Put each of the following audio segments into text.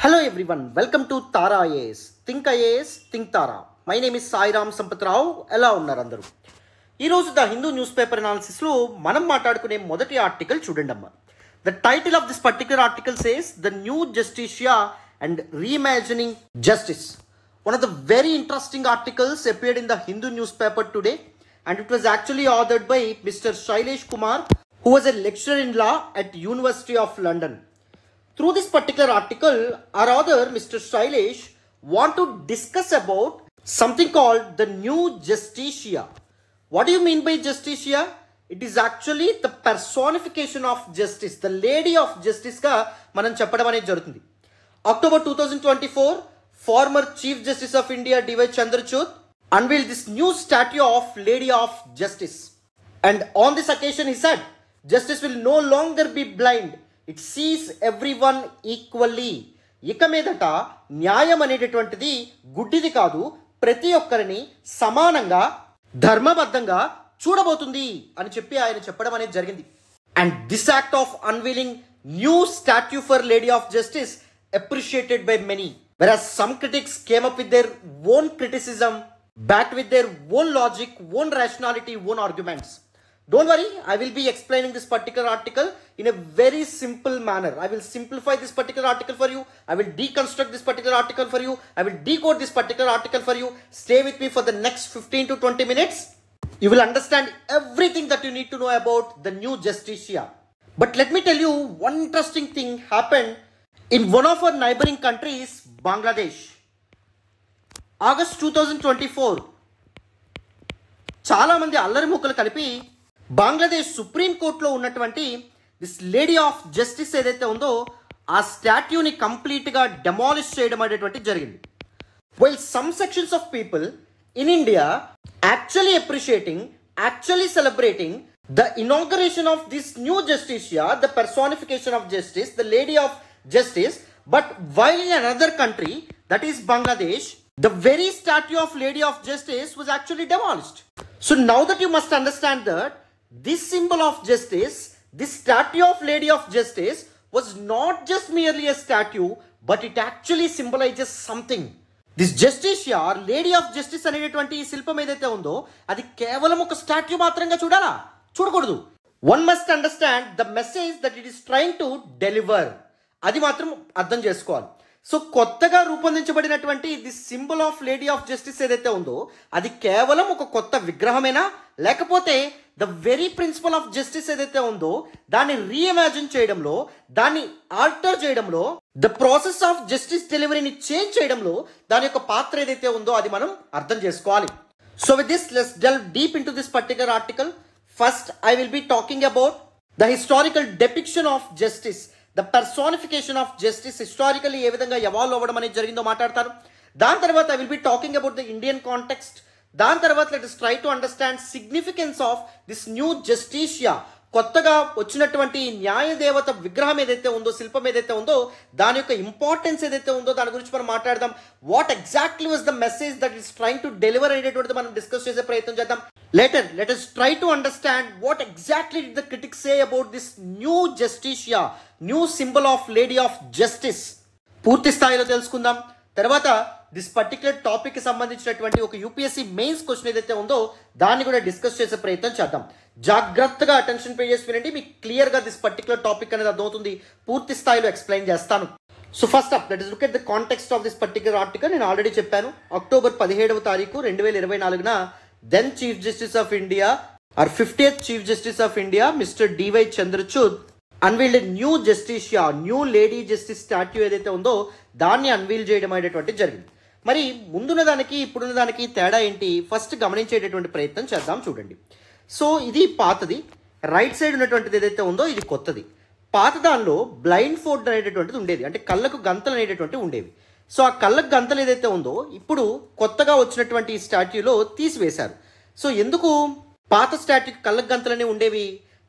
Hello everyone, welcome to Tara IAS. Think IAS, think Tara. My name is Sai Ram Sampath Rao. ఎలా ఉన్నారు అందరూ? ఈ రోజు the Hindu news paper analysis లో మనం మాట్లాడుకునే మొదటి ఆర్టికల్ చూడండి అమ్మా. The title of this particular article says The New Justitia and Reimagining Justice. One of the very interesting articles appeared in the Hindu newspaper today, and it was actually authored by Mr. Shailesh Kumar, who was a lecturer in law at University of London. Through this particular article, our author, Mr. Shailesh, want to discuss about something called the New Justitia. What do you mean by Justitia? It is actually the personification of justice, the Lady of Justice ga manam cheppడం అనేది జరుగుతుంది. October 2024, former Chief Justice of India D.Y. Chandrachud unveiled this new statue of Lady of Justice. And on this occasion he said, justice will no longer be blind. It sees everyone equally. ఇక మీదట న్యాయం అనేటటువంటిది గుడ్డిది కాదు, ప్రతి ఒక్కరిని సమానంగా ధర్మబద్ధంగా చూడబోతుంది అని చెప్పి ఆయన చెప్పడం అనేది జరిగింది. And this act of unveiling new statue for lady of justice appreciated by many, whereas some critics came up with their own criticism backed with their own logic, own rationality, own arguments. Don't worry, I will be explaining this particular article in a very simple manner. I will simplify this particular article for you. I will deconstruct this particular article for you. I will decode this particular article for you. Stay with me for the next 15 to 20 minutes. You will understand everything that you need to know about the New Justitia. But let me tell you, one interesting thing happened in one of our neighboring countries, Bangladesh. August 2024. చాలా మంది అల్లరి ముక్కలు కలిపి Bangladesh supreme కోర్టులో ఉన్నటువంటి this lady of justice ఏదైతే ఉందో ఆ స్టాట్యూని కంప్లీట్గా డెమాలిష్ చేయడం అనేటువంటి జరిగింది. While some sections of people in India actually appreciating, actually celebrating the inauguration of this new Justitia, the personification of justice, the lady of justice, but while in another country, that is Bangladesh, the very statue of Lady of Justice was actually demolished. So now that you must understand that this symbol of justice, this statue of Lady of Justice was not just merely a statue, but it actually symbolizes something. This Justitia or Lady of Justice అనేటువంటి ఈ శిల్పం ఏదైతే ఉందో అది కేవలం ఒక statue మాత్రంగా చూడాలా, చూడకూడదు. One must understand the message that it is trying to deliver. అది మాత్రం అర్థం చేసుకోవాలి. సో కొత్తగా రూపొందించబడినటువంటి the symbol of lady of justice ఏదైతే ఉందో అది కేవలం ఒక కొత్త విగ్రహమేనా, లేకపోతే the very principle of justice ఏదైతే ఉందో దాన్ని రీఇమాజిన్ చేయడంలో, దాన్ని ఆల్టర్ చేయడంలో, ద ప్రాసెస్ ఆఫ్ జస్టిస్ డెలివరీని చేంజ్ చేయడంలో దాని యొక్క పాత్ర ఏదైతే ఉందో అది మనం అర్థం చేసుకోవాలి. So with this let's delve deep into this particular article. First I will be talking about the historical depiction of justice, the personification of justice historically ఏ విధంగా ఎవాల్వ్ అవ్వడం అనేది జరిగిందో మాట్లాడతారు. దాని తర్వాత I will be talking about the Indian context. దాని తర్వాత let us try to understand significance of this new Justitia, కొత్తగా వచ్చినటువంటి న్యాయదేవత విగ్రహం ఏదైతే ఉందో, శిల్పం ఏదైతే ఉందో దాని యొక్క ఇంపార్టెన్స్ ఏదైతే ఉందో దాని గురించి మనం మాట్లాడదాం. What exactly was the message that is trying to deliver అనేటువంటిది మనం డిస్కస్ చేసే ప్రయత్నం చేద్దాం. Later, let us try to understand what exactly did the critics say about this new Justitia, new symbol of Lady of Justice. పూర్తి స్థాయిలో తెలుసుకుందాం. తర్వాత this particular topic కి సంబంధించినటువంటి ఒక యూపీఎస్సీ మెయిన్స్ క్వశ్చన్ ఏదైతే ఉందో దాన్ని కూడా డిస్కస్ చేసే ప్రయత్నం చేద్దాం. జాగ్రత్తగా అటెన్షన్ పే చేసి వినండి, మీకు క్లియర్గా దిస్ పర్టికులర్ టాపిక్ అనేది అర్థమవుతుంది. పూర్తి స్థాయిలో ఎక్స్ప్లెయిన్ చేస్తాను. So first up let us look at the context of this particular article. నేను ఆల్రెడీ చెప్పాను, అక్టోబర్ 17వ తారీఖు 2024న then Chief Justice of India or 50th Chief Justice of India Mr. D.Y. Chandrachud unveiled a new Justitia, new Lady Justice statue ఏదైతే ఉందో దాన్ని unveil చేయడం అనేటువంటి జరిగింది. మరి ముందున్న దానికి ఇప్పుడున్న దానికి తేడా ఏంటి ఫస్ట్ గమనించేటటువంటి ప్రయత్నం చేద్దాం. చూడండి, సో ఇది పాతది, రైట్ సైడ్ ఉన్నటువంటిది ఏదైతే ఉందో ఇది కొత్తది. పాత దానిలో బ్లైండ్ ఫోల్డ్ అనేటటువంటిది ఉండేది, అంటే కళ్ళకు గంతలు అనేటటువంటివి ఉండేవి. సో ఆ కళ్ళకు గంతలు ఏదైతే ఉందో ఇప్పుడు కొత్తగా వచ్చినటువంటి ఈ స్టాట్యూలో తీసివేశారు. సో ఎందుకు పాత స్టాట్యూ కళ్ళకు గంతలనే ఉండేవి?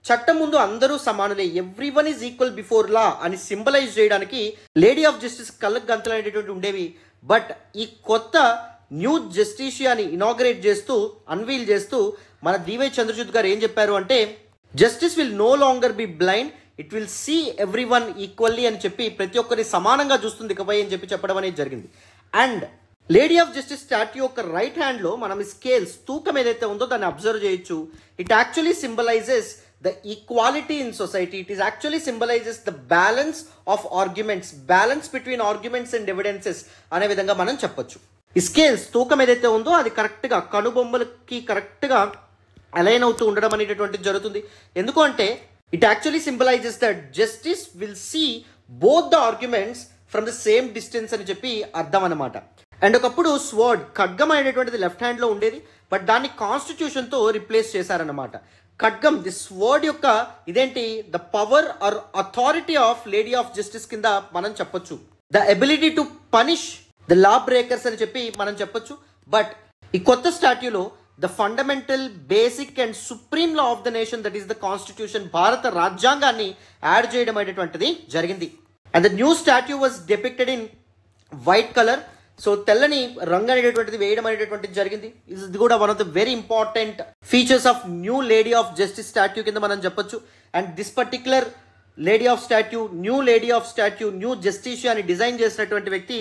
చట్టం ముందు అందరూ సమానులే, everyone is equal before law అని సింబలైజ్ చేయడానికి లేడీ ఆఫ్ జస్టిస్ కళ్ళకు గంతలు అనేటువంటి ఉండేవి. బట్ ఈ కొత్త న్యూ జస్టిషియాని ఇనాగరేట్ చేస్తూ, అన్వీల్ చేస్తూ మన D.Y. చంద్రచూడ్ గారు ఏం చెప్పారు అంటే, justice will no longer be blind, it will see everyone equally అని చెప్పి ప్రతి ఒక్కరిని సమానంగా చూస్తుంది ఇకపై అని చెప్పి చెప్పడం అనేది జరిగింది. And lady of justice statue యొక్క రైట్ హ్యాండ్లో మనం స్కేల్స్ తూకం ఏదైతే ఉందో దాన్ని అబ్జర్వ్ చేయొచ్చు. It actually symbolises the equality in society. It is actually symbolises the balance of arguments, balance between arguments and evidences అనే విధంగా మనం చెప్పొచ్చు. ఈ స్కేల్స్ తూకం ఏదైతే ఉందో అది కరెక్ట్గా కనుబొమ్మలకి కరెక్ట్గా అలైన్ అవుతూ ఉండడం అనేటటువంటిది జరుగుతుంది. ఎందుకు అంటే it actually symbolises that justice will see both the arguments from the same distance అని చెప్పి అర్థం అనమాట. అండ్ ఒకప్పుడు స్వర్డ్ ఖడ్గం అనేటువంటిది లెఫ్ట్ హ్యాండ్లో ఉండేది, బట్ దాన్ని కాన్స్టిట్యూషన్తో రిప్లేస్ చేశారనమాట. ఖడ్గం ది స్వర్డ్ యొక్క ఇదేంటి the power or authority of lady of justice కింద మనం చెప్పొచ్చు. The ability to punish the law breakers అని చెప్పి మనం చెప్పొచ్చు. బట్ ఈ కొత్త స్టాట్యూలో the fundamental basic and supreme law of the nation that is the constitution, భారత రాజ్యాంగాన్ని యాడ్ చేయడం అనేటువంటిది జరిగింది. And the new statue was depicted in white colour. So తెల్లని రంగు అనేటటువంటిది వేయడం అనేటటువంటిది జరిగింది. ఇది కూడా one of the very important features of new lady of justice statue కింద మనం చెప్పొచ్చు. And this particular lady of statue, new Justitia అని డిజైన్ చేసినటువంటి వ్యక్తి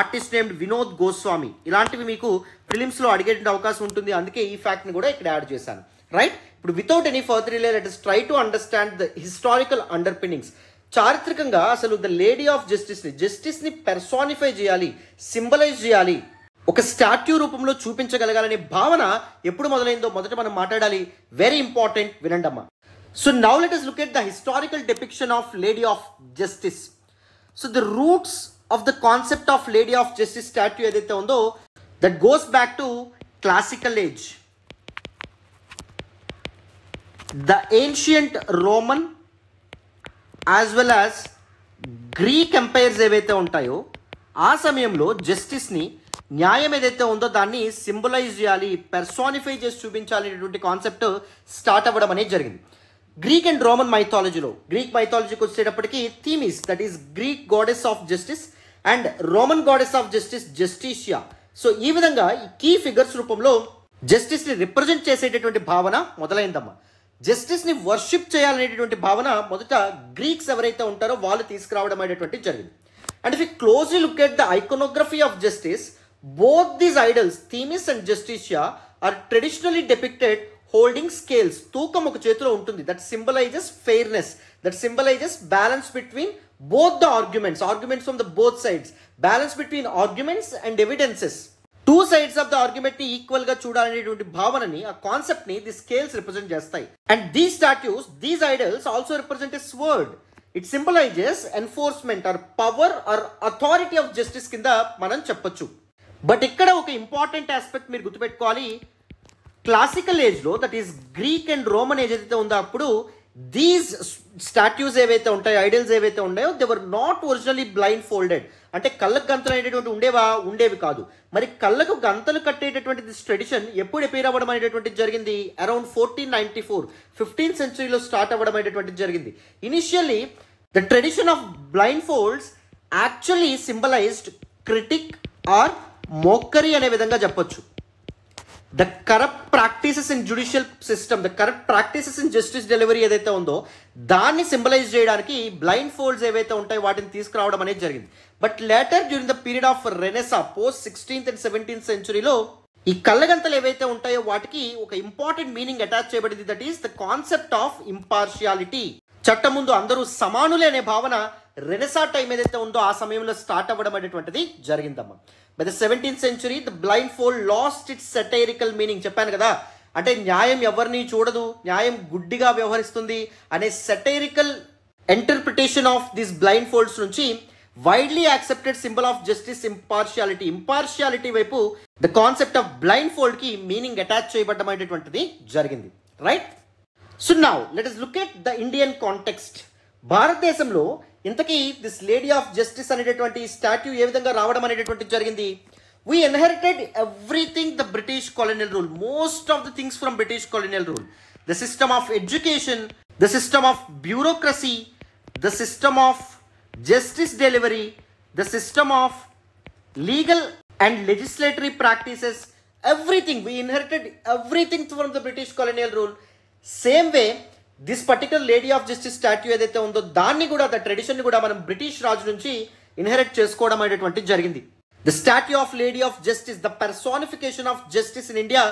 ఆర్టిస్ట్ నేమ్డ్ వినోద్ గోస్వామి. ఇలాంటివి మీకు ప్రిలిమ్స్లో అడిగే అవకాశం ఉంటుంది, అందుకే ఈ ఫ్యాక్ట్ని కూడా ఇక్కడ యాడ్ చేశాను. రైట్, ఇప్పుడు without any further delay let us try to understand the historical underpinnings. చారిత్రకంగా అసలు ద లేడీ ఆఫ్ జస్టిస్ని పెర్సానిఫై చేయాలి, సింబలైజ్ చేయాలి, ఒక స్టాట్యూ రూపంలో చూపించగలగాలనే భావన ఎప్పుడు మొదలైందో మొదట మనం మాట్లాడాలి. వెరీ ఇంపార్టెంట్, వినండమ్మా. So now let us look at the historical depiction of Lady of Justice. So the roots of the concept of Lady of Justice statue ఏదైతే ఉందో that goes back to classical age. The ancient Roman as well as Greek empires ఏవైతే ఉంటాయో ఆ సమయంలో జస్టిస్ని, న్యాయం ఏదైతే ఉందో దాన్ని సింబలైజ్ చేయాలి, పెర్సానిఫై చేసి చూపించాలి అనేటువంటి కాన్సెప్ట్ స్టార్ట్ అవ్వడం అనేది జరిగింది. గ్రీక్ అండ్ రోమన్ మైథాలజీలో, గ్రీక్ మైథాలజీకి వచ్చేటప్పటికి Themis that is Greek goddess of justice and Roman goddess of justice Justitia. So ఈ విధంగా ఈ కీ ఫిగర్స్ రూపంలో జస్టిస్ని రిప్రజెంట్ చేసేటటువంటి భావన మొదలైందమ్మా. జస్టిస్ని వర్షిప్ చేయాలనేటటువంటి భావన మొదట గ్రీక్స్ ఎవరైతే ఉంటారో వాళ్ళు తీసుకురావడం అనేటువంటిది జరిగింది. And if you closely look at the iconography of justice, both these idols Themis and Justitia are traditionally depicted holding scales. తూకం ఒక చేతిలో ఉంటుంది, that symbolises fairness, that symbolises balance between both the arguments from the both sides, balance between arguments and evidences. Two sides of the argument ని equal గా చూడాలనేటువంటి భావనని, ఆ concept ని ది స్కేల్స్ రిప్రజెంట్ చేస్తాయి. And these statues, these idols also represent a sword. It symbolises enforcement or power or authority of justice కింద మనం చెప్పొచ్చు. బట్ ఇక్కడ ఒక ఇంపార్టెంట్ ఆస్పెక్ట్ మీరు గుర్తుపెట్టుకోవాలి. క్లాసికల్ ఏజ్ లో, that is Greek and Roman age ఏదైతే ఉందో అప్పుడు దీస్ స్టాట్యూస్ ఏవైతే ఉంటాయో, ఐడల్స్ ఏవైతే ఉన్నాయో, they were not originally blind folded. అంటే కళ్ళకు గంతలు అనేటటువంటి ఉండేవి కాదు. మరి కళ్ళకు గంతలు కట్టేటటువంటి దిస్ ట్రెడిషన్ ఎప్పుడు ఎపీర్ అవ్వడం అనేటటువంటిది జరిగింది? అరౌండ్ 1494, 15th centuryలో స్టార్ట్ అవ్వడం అనేటటువంటిది జరిగింది. Initially the tradition of blindfolds actually symbolised critic or mockery అనే విధంగా చెప్పొచ్చు. The corrupt practices in judicial system, the corrupt practices in justice delivery ఏదైతే ఉందో దాన్ని సింబలైజ్ చేయడానికి బ్లైండ్ ఫోల్డ్స్ ఏవైతే ఉంటాయో వాటిని తీసుకురావడం అనేది జరిగింది. But later during the period of Renaissance, post 16th and 17th centuryలో ఈ కళ్ళగంతలు ఏవైతే ఉంటాయో వాటికి ఒక ఇంపార్టెంట్ మీనింగ్ అటాచ్ చేయబడింది. That is the concept of impartiality. చట్టం ముందు అందరూ సమానులే అనే భావన రెనెసా టైం ఏదైతే ఉందో ఆ సమయంలో స్టార్ట్ అవ్వడం అనేటువంటిది జరిగిందమ్మా. By the 17th century the blind fold lost its satirical meaning. చెప్పాను కదా, అంటే న్యాయం ఎవరిని చూడదు, న్యాయం గుడ్డిగా వ్యవహరిస్తుంది అనే satirical interpretation of this blindfolds నుంచి widely accepted symbol of justice impartiality వైపు the concept of blindfold కి మీనింగ్ అటాచ్ చేయబడడం అనేటువంటిది జరిగింది. Right, so now let us look at the Indian context. భారతదేశంలో ఇంతకీ దిస్ లేడీ ఆఫ్ జస్టిస్ అనేటటువంటి statue ఏ విధంగా రావడం అనేటటువంటి జరిగింది? We inherited everything the British colonial rule, most of the things from British colonial rule. The system of education, the system of bureaucracy, the system of justice delivery, the system of legal and legislatory practices, everything. We inherited everything from the British colonial rule. Same way, this particular lady of justice statue ఏదైతే ఉందో దాన్ని కూడా the tradition కూడా మనం British రాజు నుంచి inherit చేసుకోవడం అనేటువంటిది జరిగింది. The statue of lady of justice, the personification of justice in India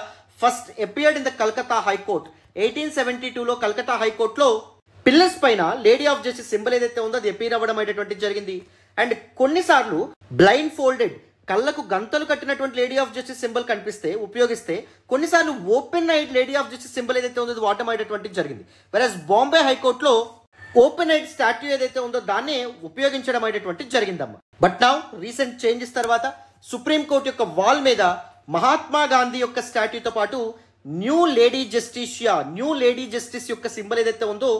first appeared in the Calcutta high court. 1872లో కల్కత్తా హైకోర్టులో పిల్లర్స్ పైన లేడీ ఆఫ్ జస్టిస్ సింబల్ ఏదైతే ఉందో అది అపీర్ అవ్వడం అనేటువంటిది జరిగింది. అండ్ కొన్నిసార్లు బ్లైండ్ ఫోల్డెడ్, కళ్ళకు గంతలు కట్టినటువంటి లేడీ ఆఫ్ జస్టిస్ సింబల్ ఉపయోగిస్తే కొన్నిసార్లు open I'd lady of justice symbol ఏదైతే ఉందో అది వాడటం అనేటువంటిది జరిగింది. వెరస్ బాంబే హైకోర్టులో ఓపెన్ ఐడ్ స్టాట్యూ ఏదైతే ఉందో దాన్ని ఉపయోగించడం అనేటువంటిది జరిగిందమ్మా. బట్ నౌ రీసెంట్ చేంజెస్ తర్వాత సుప్రీంకోర్టు యొక్క వాల్ మీద మహాత్మా గాంధీ యొక్క స్టాట్యూతో పాటు న్యూ లేడీ జస్టిస్ యొక్క సింబల్ ఏదైతే ఉందో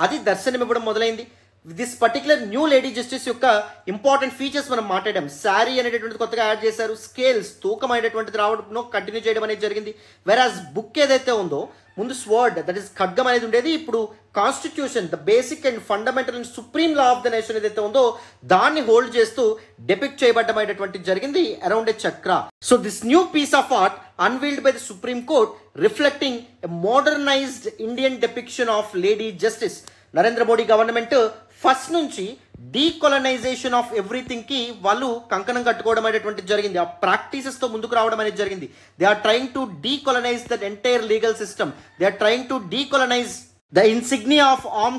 అది దర్శనమివ్వడం మొదలైంది. This particular new lady justice యొక్క ఇంపార్టెంట్ ఫీచర్స్ మనం మాట్లాడాం. శారీ అనేటటువంటిది కొత్తగా యాడ్ చేశారు, స్కేల్స్ తూకం అనేటువంటిది రావడం కంటిన్యూ చేయడం అనేది జరిగింది. వెరాజ్ బుక్ ఏదైతే ఉందో ముందు స్వర్డ్, దట్ ఈస్ ఖడ్గం అనేది ఉండేది, ఇప్పుడు constitution, the basic and fundamental and supreme law of the nation ఏదైతే ఉందో దాన్ని హోల్డ్ చేస్తూ డెపిక్ట్ చేయబడ్డం అనేటువంటిది జరిగింది around a chakra. So this new piece of art unveiled by the supreme court reflecting a modernised Indian depiction of lady justice. Narendra Modi government first నుంచి decolonisation of everything కి వాళ్ళు కంకణం కట్టుకోవడం అనేటువంటి జరిగింది. ఆ ప్రాక్టీసెస్ తో ముందుకు రావడం అనేది జరిగింది. They are trying to decolonise that entire legal system. They are trying to decolonise the insignia of arm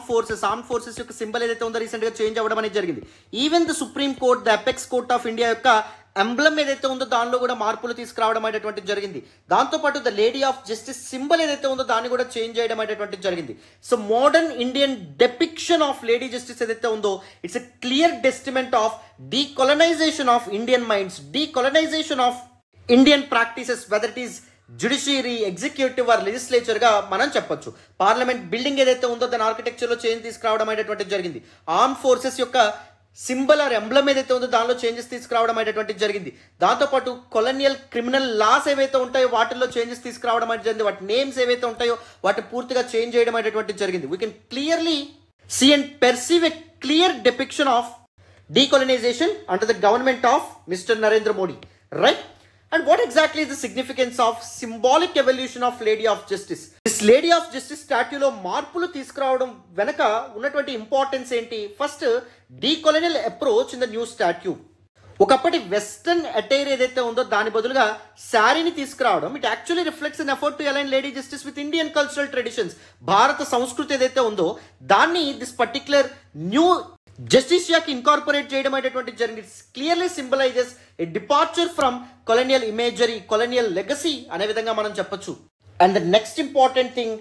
forces యొక్క సింబల్ ఏదైతే ఉందో రీసెంట్ గా చేంజ్ అవ్వడం అనేది జరిగింది. Even the supreme court, the apex court of India యొక్క emblem ఏదైతే ఉందో దానిలో కూడా మార్పులు తీసుకురావడం అనేటువంటిది జరిగింది. దాంతోపాటు the lady of justice symbol ఏదైతే ఉందో దాన్ని కూడా చేంజ్ చేయడం అనేటువంటిది జరిగింది. So modern Indian depiction of lady justice ఏదైతే ఉందో it's a clear testament of decolonisation of Indian minds, decolonisation of Indian practices, whether it is judiciary, executive or legislature గా మనం చెప్పొచ్చు. పార్లమెంట్ బిల్డింగ్ ఏదైతే ఉందో దాని ఆర్కిటెక్చర్ లో చేంజ్ తీసుకురావడం అనేటువంటిది జరిగింది. ఆర్మ్ ఫోర్సెస్ యొక్క సింబల్ ఆర్ ఎంబ్లమ్ ఏదైతే ఉందో దానిలో చేంజెస్ తీసుకురావడం అనేటువంటిది జరిగింది. దాంతోపాటు కొలోనియల్ క్రిమినల్ లాస్ ఏవైతే ఉంటాయో వాటిల్లో చేంజెస్ తీసుకురావడం అనేది జరిగింది. వాటి నేమ్స్ ఏవైతే ఉంటాయో వాటిని పూర్తిగా చేంజ్ చేయడం అనేటువంటిది జరిగింది. We can clearly see and perceive a clear depiction of decolonisation under the government of mister Narendra Modi, right? And what exactly is the significance of symbolic evolution of Lady of Justice? This Lady of Justice statue లో మార్పులు తీసుకురావడం వెనక ఉన్నటువంటి importance ఏంటి? First, decolonial approach in the new statue. ఒకప్పటి western attire ఏదైతే ఉందో దాని బదులుగా శారీని తీసుకురావడం, it actually reflects an effort to align lady justice with Indian cultural traditions. భారత సంస్కృతి ఏదైతే ఉందో దాన్ని దిస్ పర్టిక్యులర్ న్యూ జస్టిషియాకి ఇన్కార్పొరేట్ చేయడం అనేటువంటిది జరిగింది. It's clearly symbolises a departure from colonial imagery, colonial legacy అనే విధంగా మనం చెప్పొచ్చు. And the next important thing,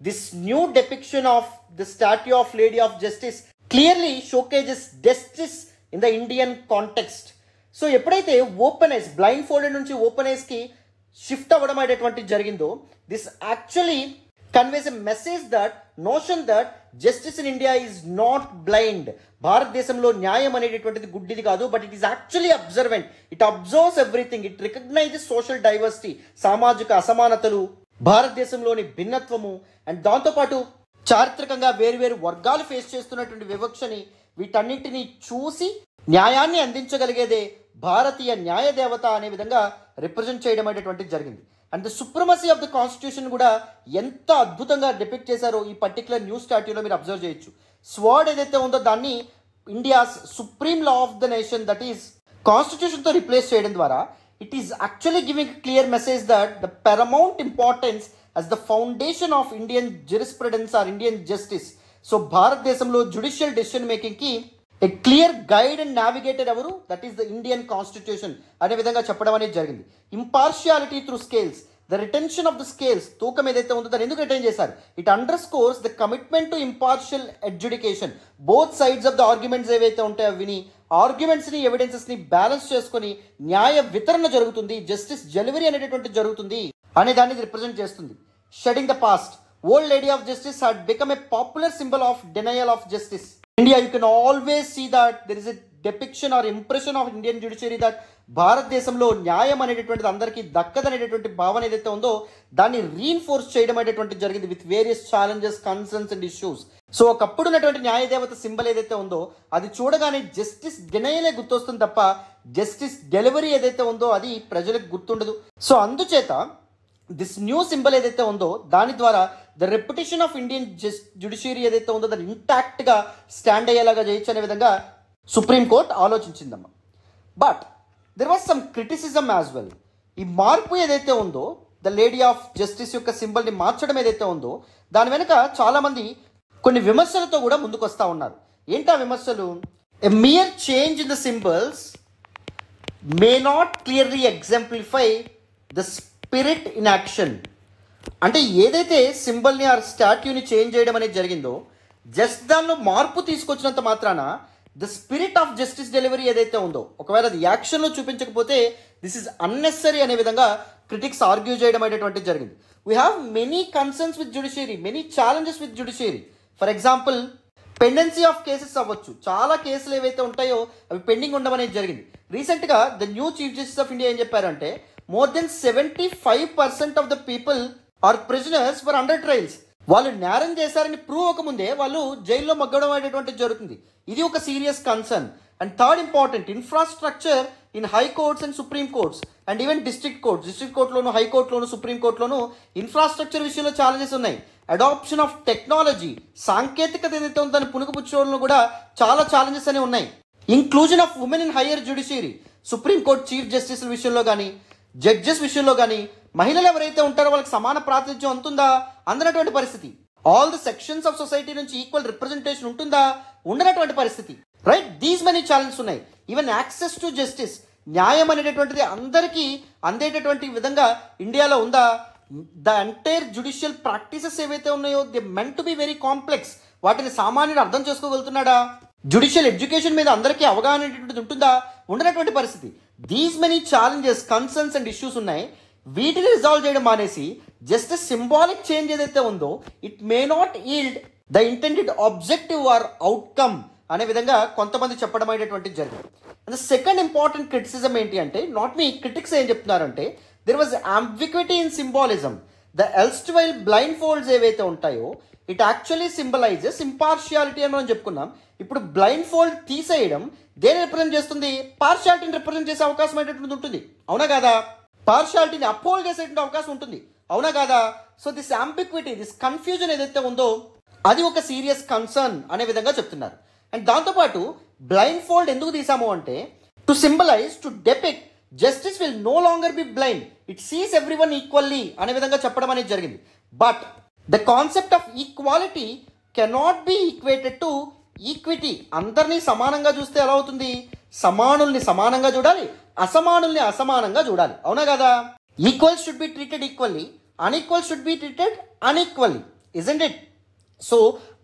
this new depiction of the statue of lady of justice clearly showcases justice in the Indian context. So ఎప్పుడైతే open eyes, blindfolded నుంచి open eyes కి shift అవ్వడం అనేటువంటిది జరిగిందో, this actually conveys a message that notion that justice in India is not blind. భారతదేశంలో న్యాయం అనేటటువంటిది గుడ్డిది కాదు, but it is actually observant. It observes everything. It recognises social diversity, సామాజిక అసమానతలు, భారతదేశంలోని భిన్నత్వము, అండ్ దాంతోపాటు చారిత్రకంగా వేరు వర్గాలు ఫేస్ చేస్తున్నటువంటి వివక్షని, వీటన్నింటినీ చూసి న్యాయాన్ని అందించగలిగేదే భారతీయ న్యాయ దేవత అనే విధంగా రిప్రజెంట్ చేయడం అనేటువంటిది జరిగింది. And the supremacy of the constitution కూడా ఎంత అద్భుతంగా డిపిక్ట్ చేశారో ఈ పర్టికులర్ న్యూ స్టాట్యూలో మీరు అబ్జర్వ్ చేయొచ్చు. స్వర్డ్ ఏదైతే ఉందో దాన్ని India's supreme law of the nation, that is కాన్స్టిట్యూషన్తో రిప్లేస్ చేయడం ద్వారా it is actually giving clear message that the paramount importance as the foundation of Indian jurisprudence or Indian justice. So భారతదేశంలో judicial decision making కి a clear guide and navigator ఎవరు? That is the Indian constitution అనే విధంగా చెప్పడం అనేది జరిగింది. Impartiality through scales, the retention of the scales, తూకం ఏదైతే ఉందో దాన్ని ఎందుకు రిటైన్ చేశారు? It under scores the commitment to impartial adjudication. Both sides of the arguments ఏవైతే ఉంటాయో విని ఆర్గ్యుమెంట్స్ని, ఎవిడెన్సెస్ని బ్యాలెన్స్ చేసుకొని న్యాయ వితరణ జరుగుతుంది, జస్టిస్ డెలివరీ అనేటటువంటి జరుగుతుంది అనే దాన్ని రిప్రజెంట్ చేస్తుంది. Shedding the past, old lady of justice had become a popular symbol of denial of justice. India, you can always see that there is a depiction or impression of Indian judiciary that భారతదేశంలో న్యాయం అనేటటువంటిది అందరికీ దక్కదనేటటువంటి భావన ఏదైతే ఉందో దాన్ని reinforce చేయడం అనేటువంటి జరిగింది with various challenges, concerns and issues. So ఒకప్పుడు ఉన్నటువంటి న్యాయదేవత సింబల్ ఏదైతే ఉందో అది చూడగానే జస్టిస్ డినయలే గుర్తొస్తుంది తప్ప జస్టిస్ డెలివరీ ఏదైతే ఉందో అది ప్రజలకు గుర్తుండదు. సో అందుచేత దిస్ న్యూ సింబల్ ఏదైతే ఉందో దాని ద్వారా the reputation of Indian judiciary ఏదైతే ఉందో దాన్ని ఇంటాక్ట్గా స్టాండ్ అయ్యేలాగా చేయొచ్చు అనే విధంగా సుప్రీంకోర్టు ఆలోచించిందమ్మా. But there was some criticism as well. ఈ మార్పు ఏదైతే ఉందో, ద లేడీ ఆఫ్ జస్టిస్ యొక్క సింబల్ని మార్చడం ఏదైతే ఉందో దాని వెనుక చాలామంది కొన్ని విమర్శలతో కూడా ముందుకు వస్తూ ఉన్నారు. ఏంటా విమర్శలు? A mere change in the symbols may not clearly exemplify the spirit in action. అంటే ఏదైతే సింబల్ని ఆ స్టాట్యూని చేంజ్ చేయడం అనేది జరిగిందో జస్ట్ దానిలో మార్పు తీసుకొచ్చినంత మాత్రాన the spirit of justice delivery ఏదైతే ఉందో ఒకవేళ అది యాక్షన్లో చూపించకపోతే దిస్ ఈజ్ అన్నెసరీ అనే విధంగా క్రిటిక్స్ ఆర్గ్యూ చేయడం అనేటువంటిది జరిగింది. We have many concerns with judiciary, many challenges with judiciary. For example pendency of cases అవ్వచ్చు. చాలా కేసులు ఏవైతే ఉంటాయో అవి పెండింగ్ ఉండడం అనేది జరిగింది. రీసెంట్గా the new chief justice of India ఏం చెప్పారంటే more than 75% of the people are prisoners for under trials. వాళ్ళు నేరం చేశారని ప్రూవ్ అవ్వకముందే వాళ్ళు జైల్లో మగ్గడం అనేటువంటిది జరుగుతుంది. ఇది ఒక serious concern. And third important, infrastructure in high courts and supreme courts and even district కోర్టులోను హైకోర్టులోను సుప్రీం కోర్టులోను ఇన్ఫ్రాస్ట్రక్చర్ విషయంలో ఛాలెంజెస్ ఉన్నాయి. అడాప్షన్ ఆఫ్ టెక్నాలజీ, సాంకేతికత ఏదైతే ఉందో దాన్ని పుణుకుపుచ్చుకోవడంలో కూడా చాలా ఛాలెంజెస్ అనేవి ఉన్నాయి. Inclusion of women in higher judiciary, supreme court chief justice విషయంలో కానీ జడ్జెస్ విషయంలో కానీ మహిళలు ఎవరైతే ఉంటారో వాళ్ళకి సమాన ప్రాతినిధ్యం ఉంటుందా? అందనటువంటి పరిస్థితి. All the sections of society నుంచి ఈక్వల్ రిప్రజెంటేషన్ ఉంటుందా? ఉండనటువంటి పరిస్థితి. రైట్, దీస్ మెనీ ఛాలెంజెస్ ఉన్నాయి. ఈవెన్ యాక్సెస్ టు జస్టిస్, న్యాయం అనేటటువంటిది అందరికీ అందేటటువంటి విధంగా ఇండియాలో ఉందా? ద ఎంటైర్ జ్యుడిషియల్ ప్రాక్టీసెస్ ఏవైతే ఉన్నాయో they meant to be very complex. వాటిని సామాన్యుడు అర్థం చేసుకోగలుగుతున్నాడా? జ్యుడిషియల్ ఎడ్యుకేషన్ మీద అందరికీ అవగాహన అనేటువంటిది ఉంటుందా? ఉండనటువంటి పరిస్థితి. These many challenges, concerns and issues ఉన్నాయి. వీటిని రిజాల్వ్ చేయడం మానేసి జస్ట్ సింబాలిక్ చేంజ్ ఏదైతే ఉందో it may not yield the intended objective or outcome అనే విధంగా కొంతమంది చెప్పడం అనేటువంటిది జరిగింది. అండ్ సెకండ్ ఇంపార్టెంట్ క్రిటిసిజం ఏంటి అంటే, నాట్ మీ క్రిటిక్స్ ఏం చెప్తున్నారంటే there was ambiguity in symbolism. The erstwhile blindfolds ఏవైతే ఉంటాయో ఇట్ యాక్చువల్లీ సింబలైజెస్ ఇంపార్షియాలిటీ అని మనం చెప్పుకున్నాం. ఇప్పుడు బ్లైండ్ ఫోల్డ్ తీసేయడం దేని రిప్రజెంట్ చేస్తుంది? పార్షియాలిటీని రిప్రజెంట్ చేసే అవకాశం అనేటువంటిది ఉంటుంది. అవునా కాదా? పార్షియాలిటీని అప్హోల్డ్ చేసేటువంటి అవకాశం ఉంటుంది. అవునా కాదా? So this ambiguity, this confusion ఏదైతే ఉందో అది ఒక సీరియస్ కన్సర్న్ అనే విధంగా చెప్తున్నారు. అండ్ దాంతోపాటు బ్లైండ్ ఫోల్డ్ ఎందుకు తీసాము అంటే to symbolise, to depict justice will no longer be blind, it sees everyone equally అనే విధంగా చెప్పడం అనేది జరిగింది. But the concept of equality cannot be equated to equity. అందరినీ సమానంగా చూస్తే ఎలా అవుతుంది? సమానుల్ని సమానంగా చూడాలి, అసమానుల్ని అసమానంగా చూడాలి. అవునా కదా? Equals should be treated equally, unequal should be treated unequally, isn't it? So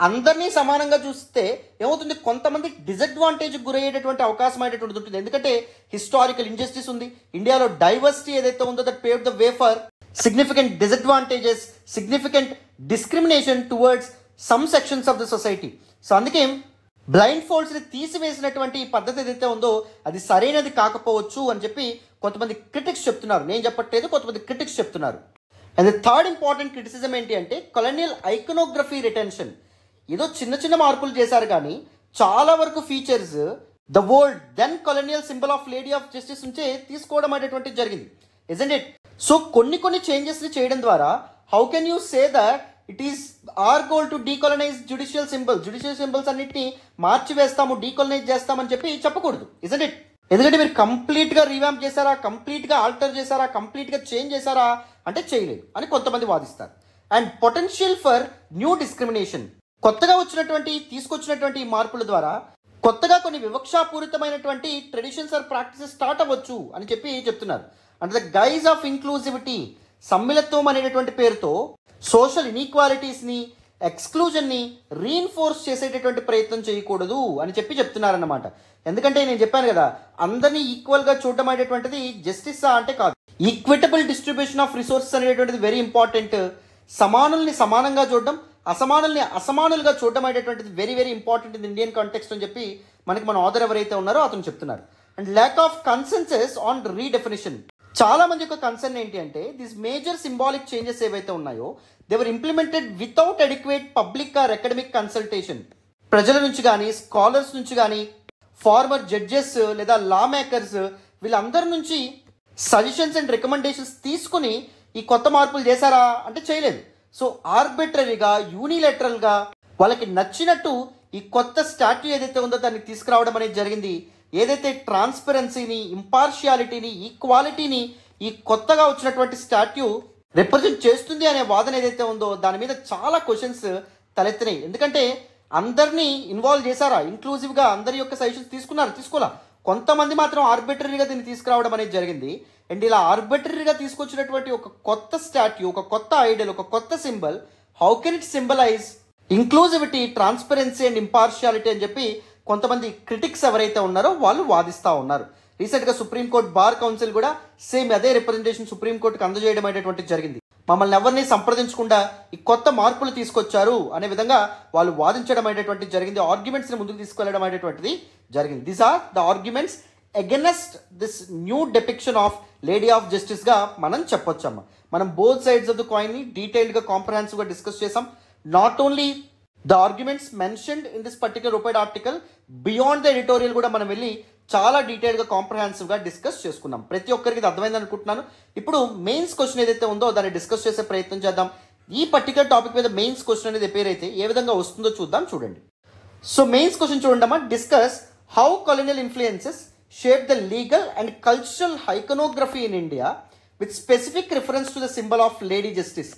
అందరినీ సమానంగా చూస్తే ఏమవుతుంది? కొంతమంది డిసడ్వాంటేజ్కి గురయ్యేటటువంటి అవకాశం అనేటువంటిది ఉంటుంది. ఎందుకంటే హిస్టారికల్ ఇంజస్టిస్ ఉంది ఇండియాలో. డైవర్సిటీ ఏదైతే ఉందో that pave the way for significant disadvantages, significant discrimination towards some sections of the society. So అందుకే బ్లైండ్ ఫోల్డ్స్ని తీసివేసినటువంటి పద్ధతి ఏదైతే ఉందో అది సరైనది కాకపోవచ్చు అని చెప్పి కొంతమంది క్రిటిక్స్ చెప్తున్నారు. నేను చెప్పట్లేదు, కొంతమంది క్రిటిక్స్ చెప్తున్నారు. And the third important criticism ఏంటి అంటే కొలోనియల్ ఐకనోగ్రఫీ రిటెన్షన్. ఏదో చిన్న చిన్న మార్పులు చేశారు కానీ చాలా వరకు features the old then colonial symbol of lady of justice నుంచే తీసుకోవడం అనేటువంటిది జరిగింది, ఇజంట్ ఇట్? సో కొన్ని చేంజెస్ని చేయడం ద్వారా how can you say that it is our goal to decolonise judicial symbols అన్నింటినీ మార్చివేస్తాము, డీకొలనైజ్ చేస్తామని చెప్పి చెప్పకూడదు, ఇజంట్ ఇట్? ఎందుకంటే మీరు కంప్లీట్గా రీవ్యాంప్ చేశారా, కంప్లీట్గా ఆల్టర్ చేశారా, కంప్లీట్గా చేంజ్ చేశారా అంటే చేయలేదు అని కొంతమంది వాదిస్తారు. And potential for new discrimination, కొత్తగా తీసుకొచ్చినటువంటి మార్పుల ద్వారా కొత్తగా కొన్ని వివక్షాపూరితమైనటువంటి ట్రెడిషన్స్ ఆర్ ప్రాక్టీసెస్ స్టార్ట్ అవ్వచ్చు అని చెప్పి చెప్తున్నారు. And the guise of inclusivity, సమ్మిళత్వం అనేటటువంటి పేరుతో సోషల్ ఇన్ఈక్వాలిటీస్ని, ఎక్స్క్లూజన్ని రీఇన్ఫోర్స్ చేసేటటువంటి ప్రయత్నం చేయకూడదు అని చెప్పి చెప్తున్నారన్నమాట. ఎందుకంటే నేను చెప్పాను కదా, అందరినీ ఈక్వల్గా చూడడం అనేటువంటిది జస్టిస్ అంటే కాదు. ఈక్విటబుల్ డిస్ట్రిబ్యూషన్ ఆఫ్ రిసోర్సెస్ అనేటువంటిది వెరీ ఇంపార్టెంట్. సమానుల్ని సమానంగా చూడడం, అసమానుల్ని అసమానులుగా చూడడం అనేటువంటిది very very important in Indian context అని చెప్పి మన ఆథర్ ఎవరైతే ఉన్నారో అతను చెప్తున్నారు. And lack of consensus on redefinition. చాలా మంది యొక్క కన్సర్న్ ఏంటి అంటే దిస్ మేజర్ సింబాలిక్ చేంజెస్ ఏవైతే ఉన్నాయో they were implemented without adequate public or academic consultation. ప్రజల నుంచి కానీ, స్కాలర్స్ నుంచి కానీ, ఫార్మర్ జడ్జెస్ లేదా లా మేకర్స్ వీళ్ళందరి నుంచి సజెషన్స్ అండ్ రికమెండేషన్స్ తీసుకుని ఈ కొత్త మార్పులు చేశారా అంటే చేయలేదు. సో ఆర్బిట్రరీగా యూనిలేటరల్గా వాళ్ళకి నచ్చినట్టు ఈ కొత్త స్టాట్యూ ఏదైతే ఉందో దాన్ని తీసుకురావడం అనేది జరిగింది. ఏదైతే ట్రాన్స్పరెన్సీని, ఇంపార్షియాలిటీని, ఈక్వాలిటీని ఈ కొత్తగా వచ్చినటువంటి స్టాట్యూ రిప్రజెంట్ చేస్తుంది అనే వాదన ఏదైతే ఉందో దాని మీద చాలా క్వశ్చన్స్ తలెత్తినాయి. ఎందుకంటే అందరినీ ఇన్వాల్వ్ చేశారా, ఇంక్లూజివ్గా అందరి యొక్క సజెషన్స్ తీసుకోలా. కొంతమంది మాత్రం ఆర్బిటరీగా దీన్ని తీసుకురావడం అనేది జరిగింది. అండ్ ఇలా ఆర్బిటరీగా తీసుకొచ్చినటువంటి ఒక కొత్త స్టాట్యూ, ఒక కొత్త ఐడియల్, ఒక కొత్త symbol, how can it symbolise inclusivity, transparency and impartiality అని చెప్పి కొంతమంది క్రిటిక్స్ ఎవరైతే ఉన్నారో వాళ్ళు వాదిస్తూ ఉన్నారు. రీసెంట్గా సుప్రీంకోర్టు బార్ కౌన్సిల్ కూడా సేమ్ అదే రిప్రజెంటేషన్ సుప్రీంకోర్టుకు అందజేయడం అనేటువంటి జరిగింది. మమ్మల్ని ఎవరిని సంప్రదించకుండా ఈ కొత్త మార్పులు తీసుకొచ్చారు అనే విధంగా వాళ్ళు వాదించడం అనేటువంటి జరిగింది. ఆర్గ్యుమెంట్స్ని ముందుకు తీసుకెళ్లడం అనేటువంటిది జరిగింది. These are the arguments against this new depiction of lady of జస్టిస్గా మనం చెప్పొచ్చమ్మా. మనం బోత్ సైడ్స్ ఆఫ్ ద కాయిన్ని డీటెయిల్డ్గా కాంప్రహెన్సివ్గా డిస్కస్ చేసాం. Not only the arguments mentioned in this particular op-ed article, beyond the editorial కూడా మనం వెళ్ళి చాలా డీటెయిల్గా కాంప్రహెన్సివ్గా డిస్కస్ చేసుకున్నాం. ప్రతి ఒక్కరికి ఇది అర్థమైంది అనుకుంటున్నాను. ఇప్పుడు మెయిన్స్ క్వశ్చన్ ఏదైతే ఉందో దాన్ని డిస్కస్ చేసే ప్రయత్నం చేద్దాం. ఈ పర్టికులర్ టాపిక్ మీద మెయిన్స్ క్వశ్చన్ అనేది ఎపేర్ అయితే ఏ విధంగా వస్తుందో చూద్దాం. చూడండి. సో మెయిన్స్ క్వశ్చన్ చూడండి. Discuss how colonial influences shaped the legal and cultural iconography in India with specific reference to the symbol of Lady Justice.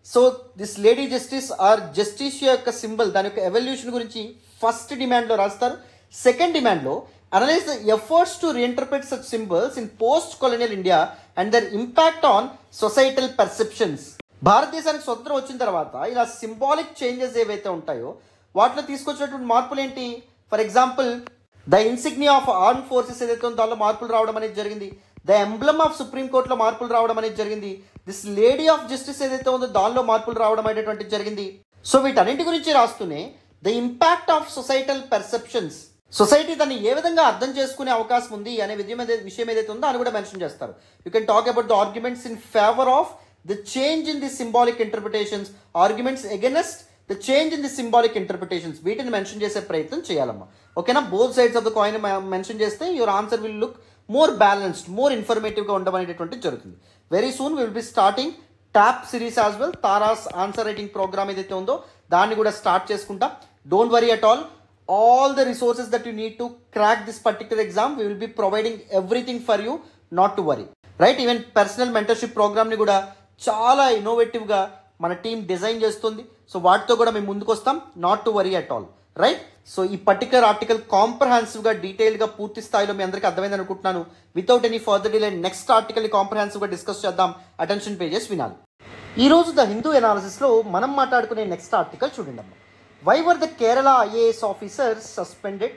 So this lady justice or Justitia యొక్క symbol, దాని యొక్క evolution గురించి first డిమాండ్లో రాస్తారు. Second డిమాండ్లో analyse the efforts to reinterpret such symbols in post colonial India and their impact on societal perceptions. భారతదేశానికి స్వతంత్రం వచ్చిన తర్వాత ఇలా సింబాలిక్ చేంజెస్ ఏవైతే ఉంటాయో వాటిలో తీసుకొచ్చినటువంటి మార్పులు ఏంటి? For example the insignia of arm forces ఏదైతే ఉందో దానిలో మార్పులు రావడం అనేది జరిగింది. ద ఎంబ్లమ్ ఆఫ్ సుప్రీం కోర్టులో మార్పులు రావడం అనేది జరిగింది. దిస్ లేడీ ఆఫ్ జస్టిస్ ఏదైతే ఉందో దానిలో మార్పులు రావడం అనేటువంటిది జరిగింది. సో వీటన్నింటి గురించి రాస్తూనే the impact of societal perceptions, society దాన్ని ఏ విధంగా అర్థం చేసుకునే అవకాశం ఉంది అనే విషయం ఏదైతే ఉందో అని కూడా మెన్షన్ చేస్తారు. You can talk about the arguments in favour of the change in the symbolic interpretations, arguments against the change in the symbolic interpretations, వీటిని మెన్షన్ చేసే ప్రయత్నం చేయాలమ్మా. ఓకేనా? Both sides of the coin mention చేస్తే your answer will look more balanced, more ఇన్ఫర్మేటివ్గా ఉండడం అనేటువంటిది జరుగుతుంది. Very soon will be starting tap series as well. తారాస్ ఆన్సర్ రైటింగ్ ప్రోగ్రామ్ ఏదైతే ఉందో దాన్ని కూడా స్టార్ట్ చేసుకుంటాం. Don't worry at all the resources that you need to crack this particular exam, we will be providing everything for you, not to worry, right? Even personal mentorship program ni kuda chaala innovative ga mana team design చేస్తుంది. So వాటితో కూడా మేము ముందుకు వస్తాం. Not to worry at all, right? So ఈ particular article కాంప్రహెన్సివ్గా డీటెయిల్గా పూర్తి స్థాయిలో మీ అందరికీ అర్థమైంది అనుకుంటున్నాను. Without any further delay next ఆర్టికల్ని కాంప్రహెన్సివ్గా డిస్కస్ చేద్దాం. అటెన్షన్ పేజెస్ వినాలి. ఈరోజు ద హిందూ ఎనాలిసిస్లో మనం మాట్లాడుకునే నెక్స్ట్ ఆర్టికల్ చూడండి అమ్మా. Why were the Kerala IAS officers suspended?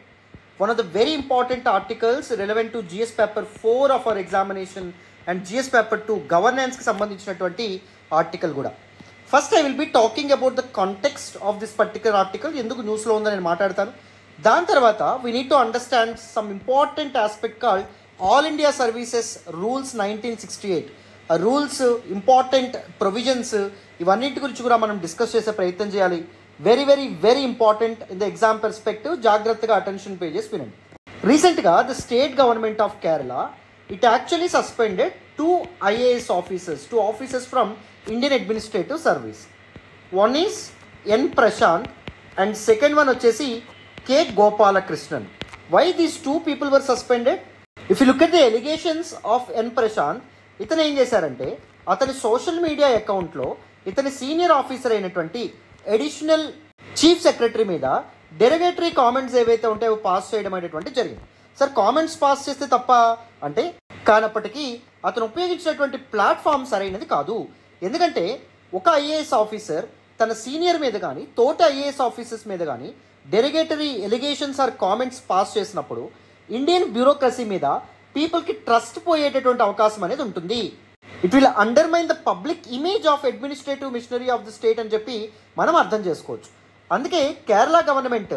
One of the very important articles relevant to GS paper 4 of our examination and GS paper 2 governance కి సంబంధించినటువంటి ఆర్టికల్ కూడా. First I will be talking about the context of this particular article. ఎందుకు న్యూస్లో ఉందని నేను మాట్లాడతాను. దాని తర్వాత we need to understand some important aspect called all India services rules 1968. ఆ రూల్స్, ఇంపార్టెంట్ ప్రొవిజన్స్, ఇవన్నింటి గురించి కూడా మనం డిస్కస్ చేసే ప్రయత్నం చేయాలి. Very very very important in the exam perspective. జాగ్రత్తగా అటెన్షన్ పేజెస్ వినండి. రీసెంట్గా the state government of Kerala it actually suspended two officers from Indian administrative service. One is N Prashanth and second one వచ్చేసి K Gopalakrishnan. Why these two people were suspended? If you look at the allegations of N Prashanth, ఇతను ఏం చేశారంటే అతని social media అకౌంట్లో ఇతని senior officer అయినటువంటి additional chief secretary మీద derogatory comments ఏవైతే ఉంటాయో పాస్ చేయడం అనేటువంటి జరిగింది. సార్ కామెంట్స్ పాస్ చేస్తే తప్ప అంటే కానప్పటికీ అతను ఉపయోగించినటువంటి ప్లాట్ఫామ్ సరైనది కాదు. ఎందుకంటే ఒక ఐఏఎస్ ఆఫీసర్ తన సీనియర్ మీద కానీ తోటి ఐఏఎస్ ఆఫీసర్స్ మీద కానీ derogatory allegations or comments pass చేసినప్పుడు ఇండియన్ బ్యూరోక్రసీ మీద పీపుల్కి ట్రస్ట్ పోయేటటువంటి అవకాశం అనేది ఉంటుంది. It will undermine the public image of administrative machinery of the state అని చెప్పి మనం అర్థం చేసుకోవచ్చు. అందుకే కేరళ గవర్నమెంట్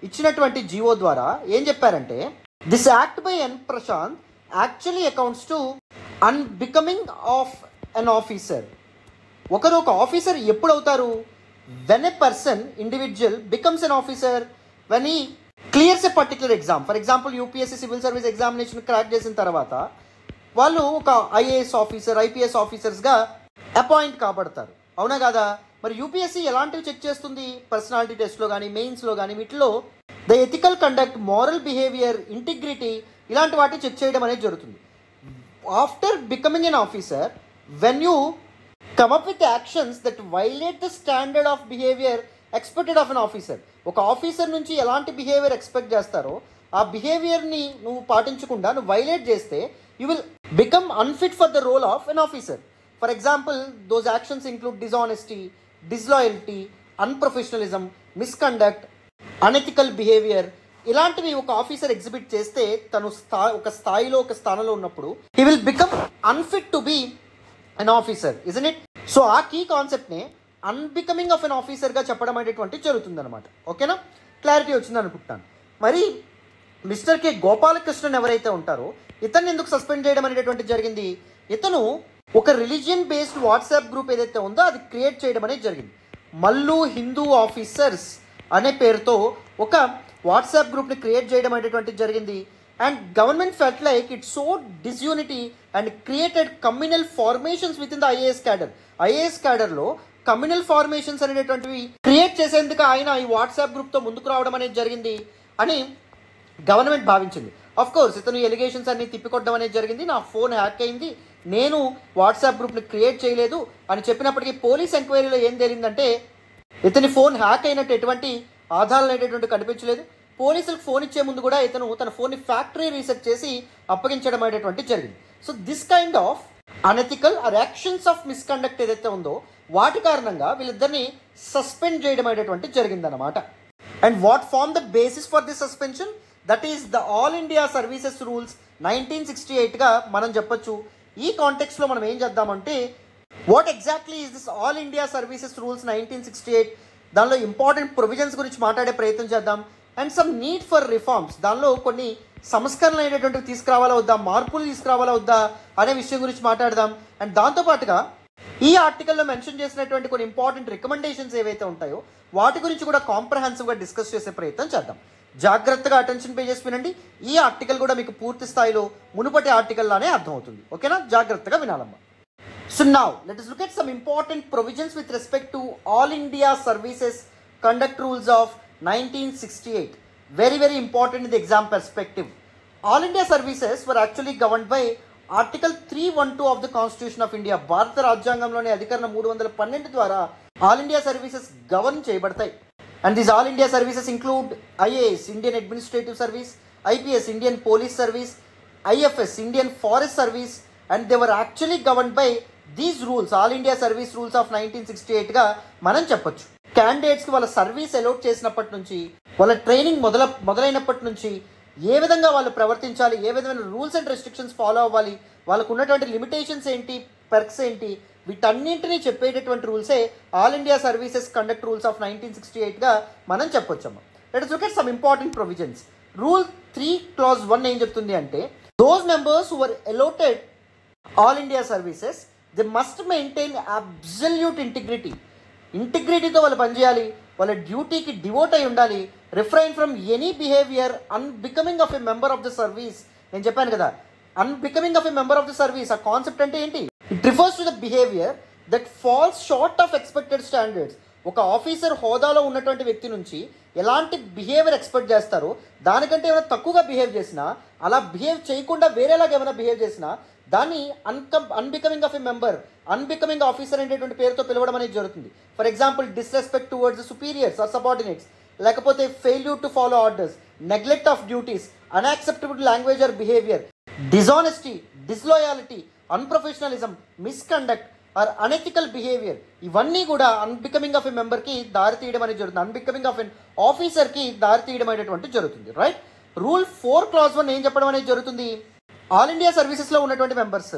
ఇచ్చినటువంటి జీవో ద్వారా ఏం చెప్పారంటే this act by N Prashanth actually accounts to unbecoming of an officer. ఒకరు ఒక ఆఫీసర్ ఎప్పుడు అవుతారు? When a person individual becomes an officer when he clears a particular exam. For example UPSC civil service examination crack చేసిన తర్వాత వాళ్ళు ఒక IAS officer, IPS ఆఫీసర్స్గా appoint కాబడతారు. అవునా కాదా? మరి యూపీఎస్సీ ఎలాంటివి చెక్ చేస్తుంది? పర్సనాలిటీ టెస్ట్లో కానీ, మెయిన్స్లో కానీ, వీటిలో the ethical conduct, moral behaviour, integrity ఇలాంటి వాటిని చెక్ చేయడం అనేది జరుగుతుంది. After becoming N officer, when you come up with actions that violate the standard of behavior expected of an officer. ఒక ఆఫీసర్ నుంచి ఎలాంటి బిహేవియర్ ఎక్స్పెక్ట్ చేస్తారో ఆ బిహేవియర్ని నువ్వు పాటించకుండా నువ్వు వైలేట్ చేస్తే you will become unfit for the role of an officer. For example, those actions include dishonesty, disloyalty, unprofessionalism, misconduct, unethical behaviour. ఇలాంటివి ఒక ఆఫీసర్ ఎగ్జిబిట్ చేస్తే తను ఒక స్థాయిలో, ఒక స్థానంలో ఉన్నప్పుడు he will become unfit to be an officer, isn't it? So ఆ కీ కాన్సెప్ట్నే అన్బికమింగ్ ఆఫ్ ఎన్ ఆఫీసర్గా చెప్పడం అనేటువంటి జరుగుతుంది అనమాట. ఓకేనా? క్లారిటీ వచ్చింది అనుకుంటాను. మరి మిస్టర్ కె గోపాలకృష్ణన్ ఎవరైతే ఉంటారో ఇతన్ని ఎందుకు సస్పెండ్ చేయడం అనేటువంటి జరిగింది? ఇతను ఒక రిలీజియన్ బేస్డ్ వాట్సాప్ గ్రూప్ ఏదైతే ఉందో అది క్రియేట్ చేయడం అనేది జరిగింది. మల్లు హిందూ ఆఫీసర్స్ అనే పేరుతో ఒక వాట్సాప్ గ్రూప్ని క్రియేట్ చేయడం అనేటువంటి జరిగింది. And government felt like it sowed disunity and created communal formations within the IAS cadre. IAS క్యాడర్లో కమ్యూనల్ ఫార్మేషన్స్ అనేటువంటివి క్రియేట్ చేసేందుకు ఆయన ఈ వాట్సాప్ గ్రూప్తో ముందుకు రావడం అనేది జరిగింది అని గవర్నమెంట్ భావించింది. ఆఫ్ కోర్స్ ఇతను ఎలిగేషన్స్ అన్ని తిప్పికొట్టడం అనేది జరిగింది. నా ఫోన్ హ్యాక్ అయింది, నేను వాట్సాప్ గ్రూప్ని క్రియేట్ చేయలేదు అని చెప్పినప్పటికీ పోలీస్ ఎంక్వైరీలో ఏం తేలిందంటే ఇతని ఫోన్ హ్యాక్ అయినట్టు ఎటువంటి ఆధారాలు అనేటటువంటి కనిపించలేదు. పోలీసులకు ఫోన్ ఇచ్చే ముందు కూడా ఇతను తన ఫోన్ని ఫ్యాక్టరీ రీసెర్చ్ చేసి అప్పగించడం అనేటువంటి జరిగింది. So this kind of unethical or actions of misconduct ఏదైతే ఉందో వాటి కారణంగా వీళ్ళిద్దరిని సస్పెండ్ చేయడం అనేటువంటి జరిగిందన్నమాట. And what form the basis for this suspension? That is the all India services rules 1968గా మనం చెప్పొచ్చు. ఈ కాంటెక్స్లో మనం ఏం చేద్దామంటే what exactly is this all India services rules 1968, దానిలో ఇంపార్టెంట్ ప్రొవిజన్స్ గురించి మాట్లాడే ప్రయత్నం చేద్దాం. And some need for reforms, దానిలో కొన్ని సంస్కరణలు అనేటువంటివి తీసుకురావాలా వద్దా, మార్పులు తీసుకురావాలా వద్దా అనే విషయం గురించి మాట్లాడదాం. అండ్ దాంతోపాటుగా ఈ ఆర్టికల్లో మెన్షన్ చేసినటువంటి కొన్ని ఇంపార్టెంట్ రికమెండేషన్స్ ఏవైతే ఉంటాయో వాటి గురించి కూడా కాంప్రహెన్సివ్గా డిస్కస్ చేసే ప్రయత్నం చేద్దాం. జాగ్రత్తగా అటెన్షన్ పే చేసి వినండి. ఈ ఆర్టికల్ కూడా మీకు పూర్తి స్థాయిలో మునుపటి ఆర్టికల్ లానే అర్థమవుతుంది. ఓకేనా? జాగ్రత్తగా వినాలమ్మా. So now let us look at some important provisions with respect to All India Services Conduct Rules of 1968. Very important in the exam perspective. All India Services were actually governed by Article 312 of the Constitution of India. భారత రాజ్యాంగంలోని అధికరణ 312 ద్వారా All India Services govern చేయబడతాయి. And these All India Services include IAS, Indian Administrative Service, IPS, Indian Police Service, IFS, Indian Forest Service, and they were actually governed by these rules, all India service rules of 1968గా మనం చెప్పొచ్చు. క్యాండిడేట్స్కి వాళ్ళ service allot చేసినప్పటి నుంచి, వాళ్ళ training మొదలైనప్పటి నుంచి ఏ విధంగా వాళ్ళు ప్రవర్తించాలి, ఏ విధమైన రూల్స్ అండ్ రెస్ట్రిక్షన్స్ ఫాలో అవ్వాలి, వాళ్ళకు ఉన్నటువంటి లిమిటేషన్స్ ఏంటి, పెర్క్స్ ఏంటి, వీటన్నింటినీ చెప్పేటటువంటి రూల్సే all India services conduct rules of 1968గా మనం చెప్పొచ్చమ్మా. Let us look at some important provisions. Rule 3 clause 1 ఏం చెప్తుంది అంటే, those members who were allotted all India services they must maintain absolute integrity. ఇంటిగ్రిటీతో వాళ్ళు పనిచేయాలి, వాళ్ళ డ్యూటీకి డివోట్ అయి ఉండాలి. Refrain from any behaviour unbecoming of a member of the service. నేను చెప్పాను కదా, unbecoming of a member of the service, ఆ కాన్సెప్ట్ అంటే ఏంటి? It refers to the behaviour that falls short of expected standards. ఒక officer హోదాలో ఉన్నటువంటి వ్యక్తి నుంచి ఎలాంటి బిహేవియర్ ఎక్స్పెక్ట్ చేస్తారో దానికంటే ఏమైనా తక్కువగా బిహేవ్ చేసినా, అలా బిహేవ్ చేయకుండా వేరేలాగా ఏమైనా బిహేవ్ చేసినా దాన్ని unbecoming of a member, unbecoming officer అనేటువంటి పేరుతో పిలవడం అనేది జరుగుతుంది. For example, disrespect towards superiors or subordinates, లేకపోతే failure to follow orders, neglect of duties, unacceptable language or behaviour, dishonesty, disloyalty, unprofessionalism, misconduct or unethical behaviour, ఇవన్నీ కూడా unbecoming of ఎ మెంబర్కి దారి తీయడం అనేది జరుగుతుంది. అన్బికమింగ్ ఆఫ్ ఎన్ ఆఫీసర్కి దారి తీయడం అనేటువంటి జరుగుతుంది. రైట్? రూల్ 4 clause 1 ఏం చెప్పడం అనేది జరుగుతుంది? ఆల్ ఇండియా సర్వీసెస్లో ఉన్నటువంటి మెంబర్స్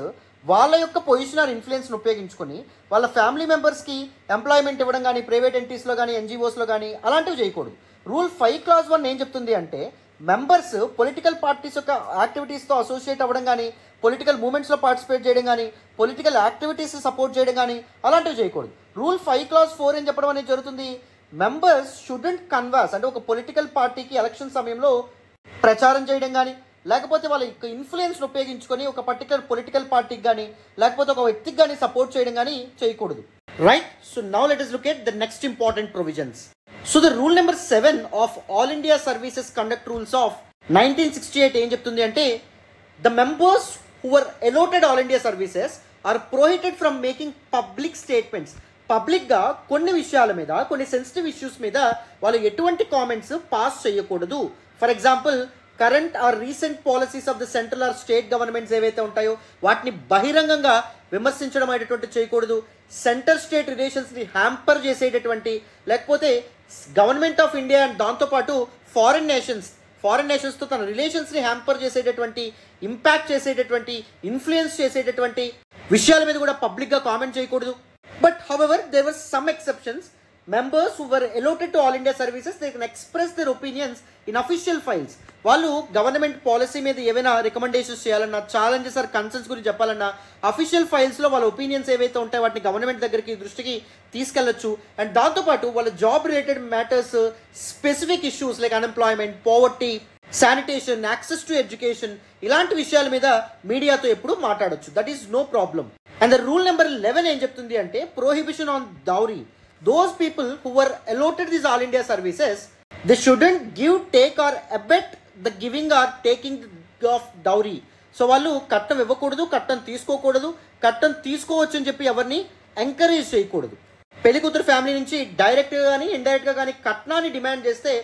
వాళ్ళ యొక్క పొజిషన్ ఆర్ ఇన్ఫ్లుయెన్స్ను ఉపయోగించుకొని వాళ్ళ ఫ్యామిలీ మెంబర్స్కి ఎంప్లాయ్మెంట్ ఇవ్వడం కానీ, ప్రైవేట్ ఎంటిటీస్లో కానీ, ఎన్జిఓస్లో కానీ అలాంటివి చేయకూడదు. రూల్ 5 clause 1 ఏం చెప్తుంది అంటే, మెంబర్స్ పొలిటికల్ పార్టీస్ యొక్క యాక్టివిటీస్తో అసోసియేట్ అవ్వడం కానీ, పొలిటికల్ మూమెంట్స్లో పార్టిసిపేట్ చేయడం కానీ, పొలిటికల్ యాక్టివిటీస్ సపోర్ట్ చేయడం కానీ అలాంటివి చేయకూడదు. రూల్ 5 clause 4 ఏం చెప్పడం అనేది జరుగుతుంది? మెంబర్స్ షుడెంట్ కన్వాస్, అంటే ఒక పొలిటికల్ పార్టీకి ఎలక్షన్ సమయంలో ప్రచారం చేయడం కానీ, లేకపోతే వాళ్ళ యొక్క ఇన్ఫ్లుయెన్స్ని ఉపయోగించుకొని ఒక పర్టికులర్ పొలిటికల్ పార్టీకి కానీ లేకపోతే ఒక వ్యక్తికి కానీ సపోర్ట్ చేయడం కానీ చేయకూడదు. Right. So now let us look at the next important provisions. So the rule number 7 of All India Services Conduct Rules of 1968 ఏం చెప్తుంది అంటే the members who were allotted All India Services are prohibited from making public statements. పబ్లిక్గా కొన్ని విషయాల మీద, కొన్ని sensitive issues మీద వాళ్ళు ఎటువంటి కామెంట్స్ పాస్ చేయకూడదు. For example, current or recent policies of the central or state governments ఏవైతే ఉంటాయో వాటిని బహిరంగంగా విమర్శించడం అనేటువంటి చేయకూడదు. సెంటర్ స్టేట్ రిలేషన్స్ని హ్యాంపర్ చేసేటటువంటి, లేకపోతే గవర్నమెంట్ ఆఫ్ ఇండియా అండ్ దాంతోపాటు ఫారిన్ నేషన్స్తో తన రిలేషన్స్ని హ్యాంపర్ చేసేటటువంటి, ఇంపాక్ట్ చేసేటటువంటి, ఇన్ఫ్లుయెన్స్ చేసేటటువంటి విషయాల మీద కూడా పబ్లిక్గా కామెంట్ చేయకూడదు. But however, there were some exceptions. Members who were allotted to All India Services, they can express their opinions in official files. వాళ్ళు గవర్నమెంట్ పాలసీ మీద ఏవైనా రికమెండేషన్స్ చేయాలన్నా, ఛాలెంజెస్ ఆర్ కన్సర్న్స్ గురించి చెప్పాలన్నా అఫీషియల్ ఫైల్స్లో వాళ్ళ ఒపీనియన్స్ ఏవైతే ఉంటాయో వాటిని గవర్నమెంట్ దృష్టికి తీసుకెళ్లొచ్చు. అండ్ దాంతోపాటు వాళ్ళ job related matters, specific issues like unemployment, poverty, sanitation, access to education, ఇలాంటి విషయాల మీద మీడియాతో ఎప్పుడు మాట్లాడొచ్చు. That is no problem. And the rule number 11 ఏం చెప్తుంది అంటే prohibition on dowry. Those people who were allotted these All India Services, they shouldn't give, take or abet the giving or taking of dowry. So వాళ్ళు కట్నం ఇవ్వకూడదు, కట్నం తీసుకోకూడదు, కట్నం తీసుకోవచ్చు అని చెప్పి ఎవరిని ఎంకరేజ్ చేయకూడదు. పెళ్లి కూతురు ఫ్యామిలీ నుంచి డైరెక్ట్గా కానీ ఇండైరెక్ట్గా కానీ కట్నాన్ని డిమాండ్ చేస్తే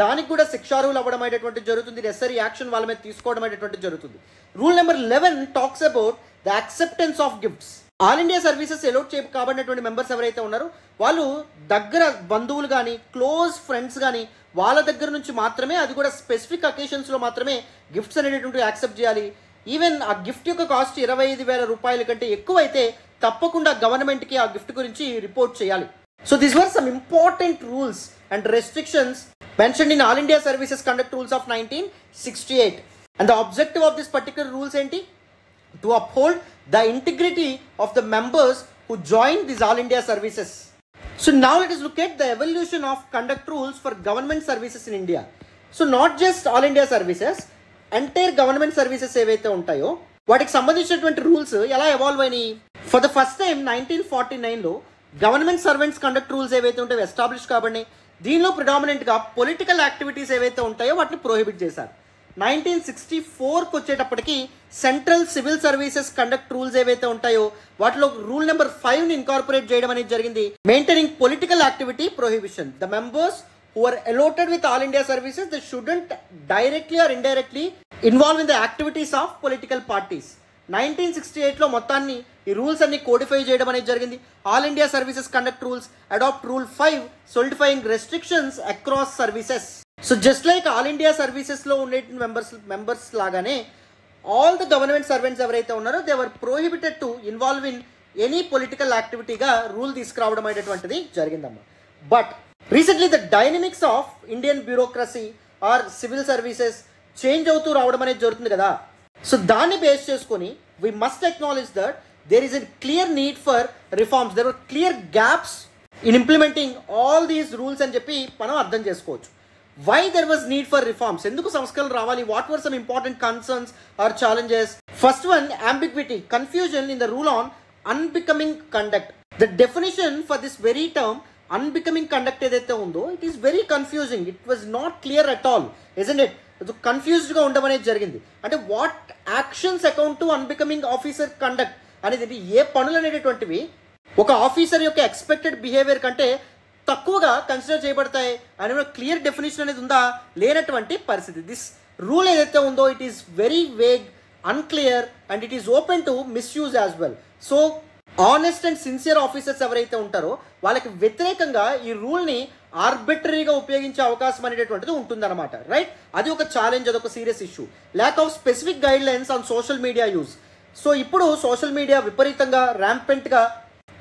దానికి కూడా శిక్షార్హులు అవ్వడం అనేటువంటి జరుగుతుంది. నెసరీ యాక్షన్ వాళ్ళ మీద తీసుకోవడం అనేటువంటి జరుగుతుంది. Rule number 11 talks about the acceptance of gifts. All India services allot కాబడినటువంటి మెంబర్స్ ఎవరైతే ఉన్నారో వాళ్ళు దగ్గర బంధువులు కానీ, క్లోజ్ ఫ్రెండ్స్ కానీ వాళ్ళ దగ్గర నుంచి మాత్రమే, అది కూడా స్పెసిఫిక్ అకేషన్స్లో మాత్రమే గిఫ్ట్స్ అనేటువంటి యాక్సెప్ట్ చేయాలి. ఈవెన్ ఆ గిఫ్ట్ యొక్క కాస్ట్ 25,000 రూపాయల కంటే ఎక్కువ అయితే తప్పకుండా గవర్నమెంట్కి ఆ గిఫ్ట్ గురించి రిపోర్ట్ చేయాలి. So these were some important rules and restrictions mentioned in All India Services Conduct Rules of 1968. And the objective of this particular rules enti? To uphold the integrity of the members who joined these All India Services. So now let us look at the evolution of conduct rules for government services in India. So not just All India Services, entire government services ఏవైతే ఉంటాయో వాటికి సంబంధించినటువంటి rules ఎలా evolve అయినాయి. For the first time 1949లో government servants conduct rules ఏవైతే ఉంటాయో establish కాబట్టి దీనిలో ప్రిడామినెంట్గా పొలిటికల్ యాక్టివిటీస్ ఏవైతే ఉంటాయో వాటిని ప్రోహిబిట్ చేశారు. 1964కి వచ్చేటప్పటికి central civil services conduct rules ఏవైతే ఉంటాయో వాటిలో రూల్ నెంబర్ 5ని ఇన్కార్పొరేట్ చేయడం అనేది జరిగింది. Maintaining political activity prohibition. The members who are allotted with All India Services, they shouldn't directly or indirectly involve in the activities of political parties. 1968లో మొత్తాన్ని ఈ రూల్స్ అన్ని కోడిఫై చేయడం అనేది జరిగింది. All India services conduct rules adopt rule 5 solidifying restrictions across services. So just like all India సర్వీసెస్లో ఉండే members లాగానే ఆల్ ద గవర్నమెంట్ సర్వెంట్స్ ఎవరైతే ఉన్నారో they were prohibited to involve in any political యాక్టివిటీగా రూల్ తీసుకురావడం అనేటువంటిది జరిగిందమ్మా. But recently the dynamics of Indian bureaucracy or civil services change అవుతూ రావడం అనేది జరుగుతుంది కదా. సో దాన్ని బేస్ చేసుకొని we must acknowledge that there is a clear need for reforms. There are clear gaps in implementing all these rules అని చెప్పి మనం అర్థం చేసుకోవచ్చు. Why there was need for reforms, ఎందుకు సంస్కరణలు రావాలి, what were some important concerns or challenges. First one, ambiguity, confusion in the rule on unbecoming conduct. The definition for this very term unbecoming conduct ఏదైతే ఉందో it is very confusing. It was not clear at all, isn't it? కన్ఫ్యూజ్డ్గా ఉండడం అనేది జరిగింది. అంటే what actions account to unbecoming officer conduct అనేది ఏ పనులు అనేటటువంటివి ఒక ఆఫీసర్ యొక్క ఎక్స్పెక్టెడ్ బిహేవియర్ కంటే తక్కువగా కన్సిడర్ చేయబడతాయి అనే క్లియర్ డెఫినేషన్ అనేది ఉందా, లేనటువంటి పరిస్థితి. దిస్ రూల్ ఏదైతే ఉందో it is very vague, unclear and it is open to misuse as well. So honest and sincere officers ఎవరైతే ఉంటారో వాళ్ళకి వ్యతిరేకంగా ఈ రూల్ని ఆర్బిటరీగా ఉపయోగించే అవకాశం అనేటటువంటిది ఉంటుందన్నమాట. రైట్, అది ఒక ఛాలెంజ్, అదొక serious issue. Lack of specific guidelines on social media use. So ఇప్పుడు సోషల్ మీడియా విపరీతంగా ర్యాంపెంట్గా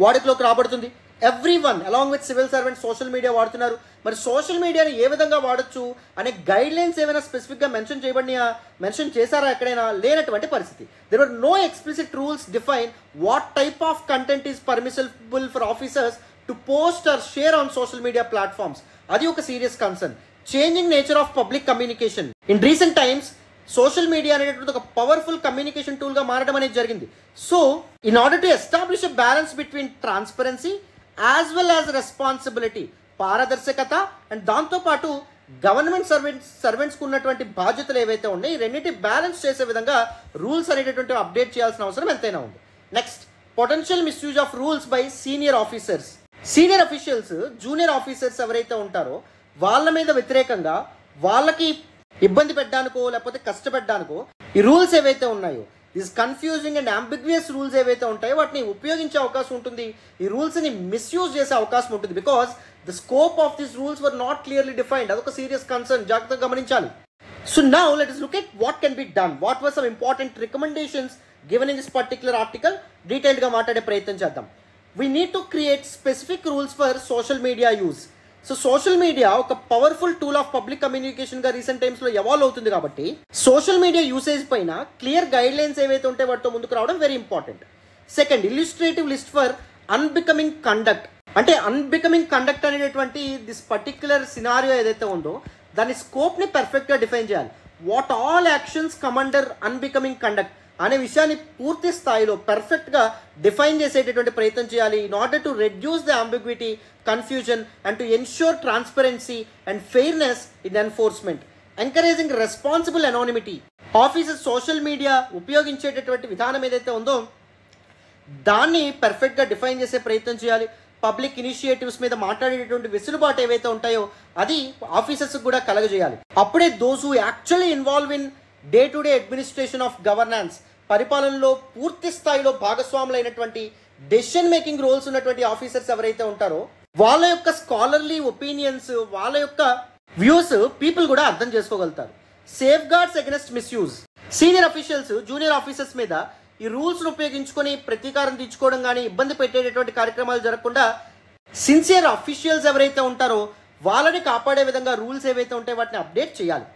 వాడుకలోకి రాబడుతుంది. Everyone along with civil servants social media వాడుతున్నారు. మరి సోషల్ మీడియాని ఏ విధంగా వాడచ్చు అనే గైడ్ లైన్స్ ఏమైనా స్పెసిఫిక్గా మెన్షన్ చేశారా ఎక్కడైనా? లేనటువంటి పరిస్థితి. There are no explicit rules define what type of content is permissible for officers to post or share on social media platforms. అది ఒక serious concern. Changing nature of public communication. In recent times social media అనేటటువంటి ఒక powerful communication టూల్గా మారడం అనేది జరిగింది. So in order to establish a balance between transparency as well as responsibility, పారదర్శకత and దాంతోపాటు గవర్నమెంట్ సర్వెంట్స్కి ఉన్నటువంటి బాధ్యతలు ఏవైతే ఉన్నాయో ఈ రెండింటి బ్యాలెన్స్ చేసే విధంగా రూల్స్ అనేటటువంటి అప్డేట్ చేయాల్సిన అవసరం ఎంతైనా ఉంది. Next, potential misuse of rules by senior officers. Senior officials junior officers ఎవరైతే ఉంటారో వాళ్ళ మీద వ్యతిరేకంగా వాళ్ళకి ఇబ్బంది పెట్టడానికో లేకపోతే కష్టపెట్టడానికో ఈ రూల్స్ ఏవైతే ఉన్నాయో, దిస్ కన్ఫ్యూజింగ్ అండ్ అంబిగ్వియస్ రూల్స్ ఏవైతే ఉంటాయో వాటిని ఉపయోగించే అవకాశం ఉంటుంది, ఈ రూల్స్ని మిస్యూజ్ చేసే అవకాశం ఉంటుంది. Because the scope of this rules were not clearly defined. అదొక సీరియస్ కన్సర్న్, జాగ్రత్తగా గమనించాలి. So now let us look at what can be done. What were some important recommendations given in this particular article? డీటెయిల్డ్గా మాట్లాడే ప్రయత్నం చేద్దాం. We need to create specific rules for social media use. So social media ఒక powerful tool of public కమ్యూనికేషన్గా recent టైమ్స్లో evolve అవుతుంది కాబట్టి social media usage పైన క్లియర్ గైడ్ లైన్స్ ఏవైతే ఉంటాయో వాటితో ముందుకు రావడం very important. Second, illustrative list for unbecoming conduct. అంటే అన్బికమింగ్ కండక్ట్ అనేటువంటి దిస్ పర్టిక్యులర్ సినారియో ఏదైతే ఉందో దాని స్కోప్ని పర్ఫెక్ట్గా డిఫైన్ చేయాలి. What all actions come under unbecoming conduct అనే విషయాన్ని పూర్తి స్థాయిలో పర్ఫెక్ట్గా డిఫైన్ చేసేటటువంటి ప్రయత్నం చేయాలి. In order to reduce the ambiguity, confusion and to ensure transparency and fairness in enforcement. Encouraging responsible anonymity. Officers social media ఉపయోగించేటటువంటి విధానం ఏదైతే ఉందో దాన్ని పర్ఫెక్ట్గా డిఫైన్ చేసే ప్రయత్నం చేయాలి. పబ్లిక్ ఇనిషియేటివ్స్ మీద మాట్లాడేటటువంటి వెసులుబాటు ఏవైతే ఉంటాయో అది ఆఫీసర్స్కి కూడా కలగజేయాలి. అప్పుడే those who actually involve in day to day administration of governance, పరిపాలనలో పూర్తి స్థాయిలో భాగస్వాములైనటువంటి డెసిషన్ మేకింగ్ రోల్స్ ఉన్నటువంటి ఆఫీసర్స్ ఎవరైతే ఉంటారో వాళ్ళ యొక్క స్కాలర్లీ ఒపీనియన్స్, వాళ్ళ యొక్క వ్యూస్ పీపుల్ కూడా అర్థం చేసుకోగలుగుతారు. Safe guards against misuse. Senior officials junior officers మీద ఈ రూల్స్ను ఉపయోగించుకొని ప్రతీకారం తీర్చుకోవడం కానీ ఇబ్బంది పెట్టేటటువంటి కార్యక్రమాలు జరగకుండా సిన్సియర్ అఫీషియల్స్ ఎవరైతే ఉంటారో వాళ్ళని కాపాడే విధంగా రూల్స్ ఏవైతే ఉంటాయో వాటిని అప్డేట్ చేయాలి.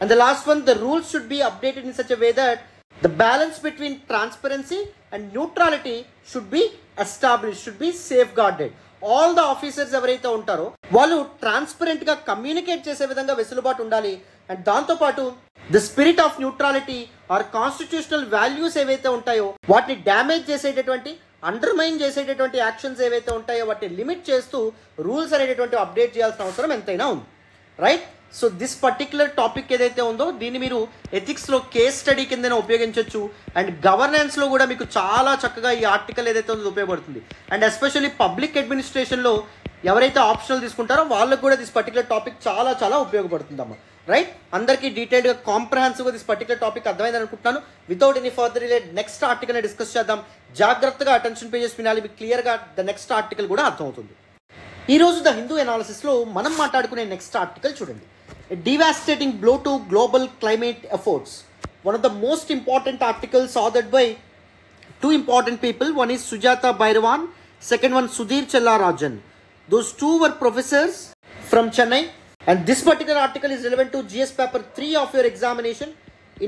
And the last one, the rules should be updated in such a way that the balance between transparency and neutrality should be established, should be safeguarded. All the officers ఎవరైతే ఉంటారో వాళ్ళు ట్రాన్స్పరెంట్గా communicate చేసే విధంగా వెసులుబాటు ఉండాలి. And దాంతోపాటు the spirit of neutrality or constitutional values ఏవైతే ఉంటాయో వాటిని డ్యామేజ్ చేసేటటువంటి, అండర్మైన్ చేసేటటువంటి యాక్షన్స్ ఏవైతే ఉంటాయో వాటిని లిమిట్ చేస్తూ రూల్స్ అనేటటువంటి అప్డేట్ చేయాల్సిన అవసరం ఎంతైనా ఉంది. Right? So this particular topic ఏదైతే ఉందో దీన్ని మీరు ఎథిక్స్లో కేస్ స్టడీ కిందనే ఉపయోగించవచ్చు. అండ్ గవర్నెన్స్లో కూడా మీకు చాలా చక్కగా ఈ ఆర్టికల్ ఏదైతే ఉందో ఉపయోగపడుతుంది. అండ్ ఎస్పెషల్లీ పబ్లిక్ అడ్మినిస్ట్రేషన్లో ఎవరైతే ఆప్షనల్ తీసుకుంటారో వాళ్ళకు కూడా దిస్ పర్టిక్యులర్ టాపిక్ చాలా చాలా ఉపయోగపడుతుందమ్మా. రైట్? అందరికీ డీటెయిల్డ్గా కాంప్రహెన్సివ్గా దిస్ పర్టిక్యులర్ టాపిక్ అర్థమైందని అనుకుంటున్నాను. Without any further delay next ఆర్టికల్ని డిస్కస్ చేద్దాం. జాగ్రత్తగా అటెన్షన్ పేజెస్ వినాలి, మీకు క్లియర్గా ద నెక్స్ట్ ఆర్టికల్ కూడా అర్థమవుతుంది. ఈరోజు ద హిందూ ఎనాలిసిస్లో మనం మాట్లాడుకునే నెక్స్ట్ ఆర్టికల్ చూడండి. A devastating blow to global climate efforts. One of the most important articles authored by two important people. One is Sujata Bhairavan, second one Sudhir Chellarajan. Those two were professors from Chennai. And this particular article is relevant to GS paper 3 of your examination.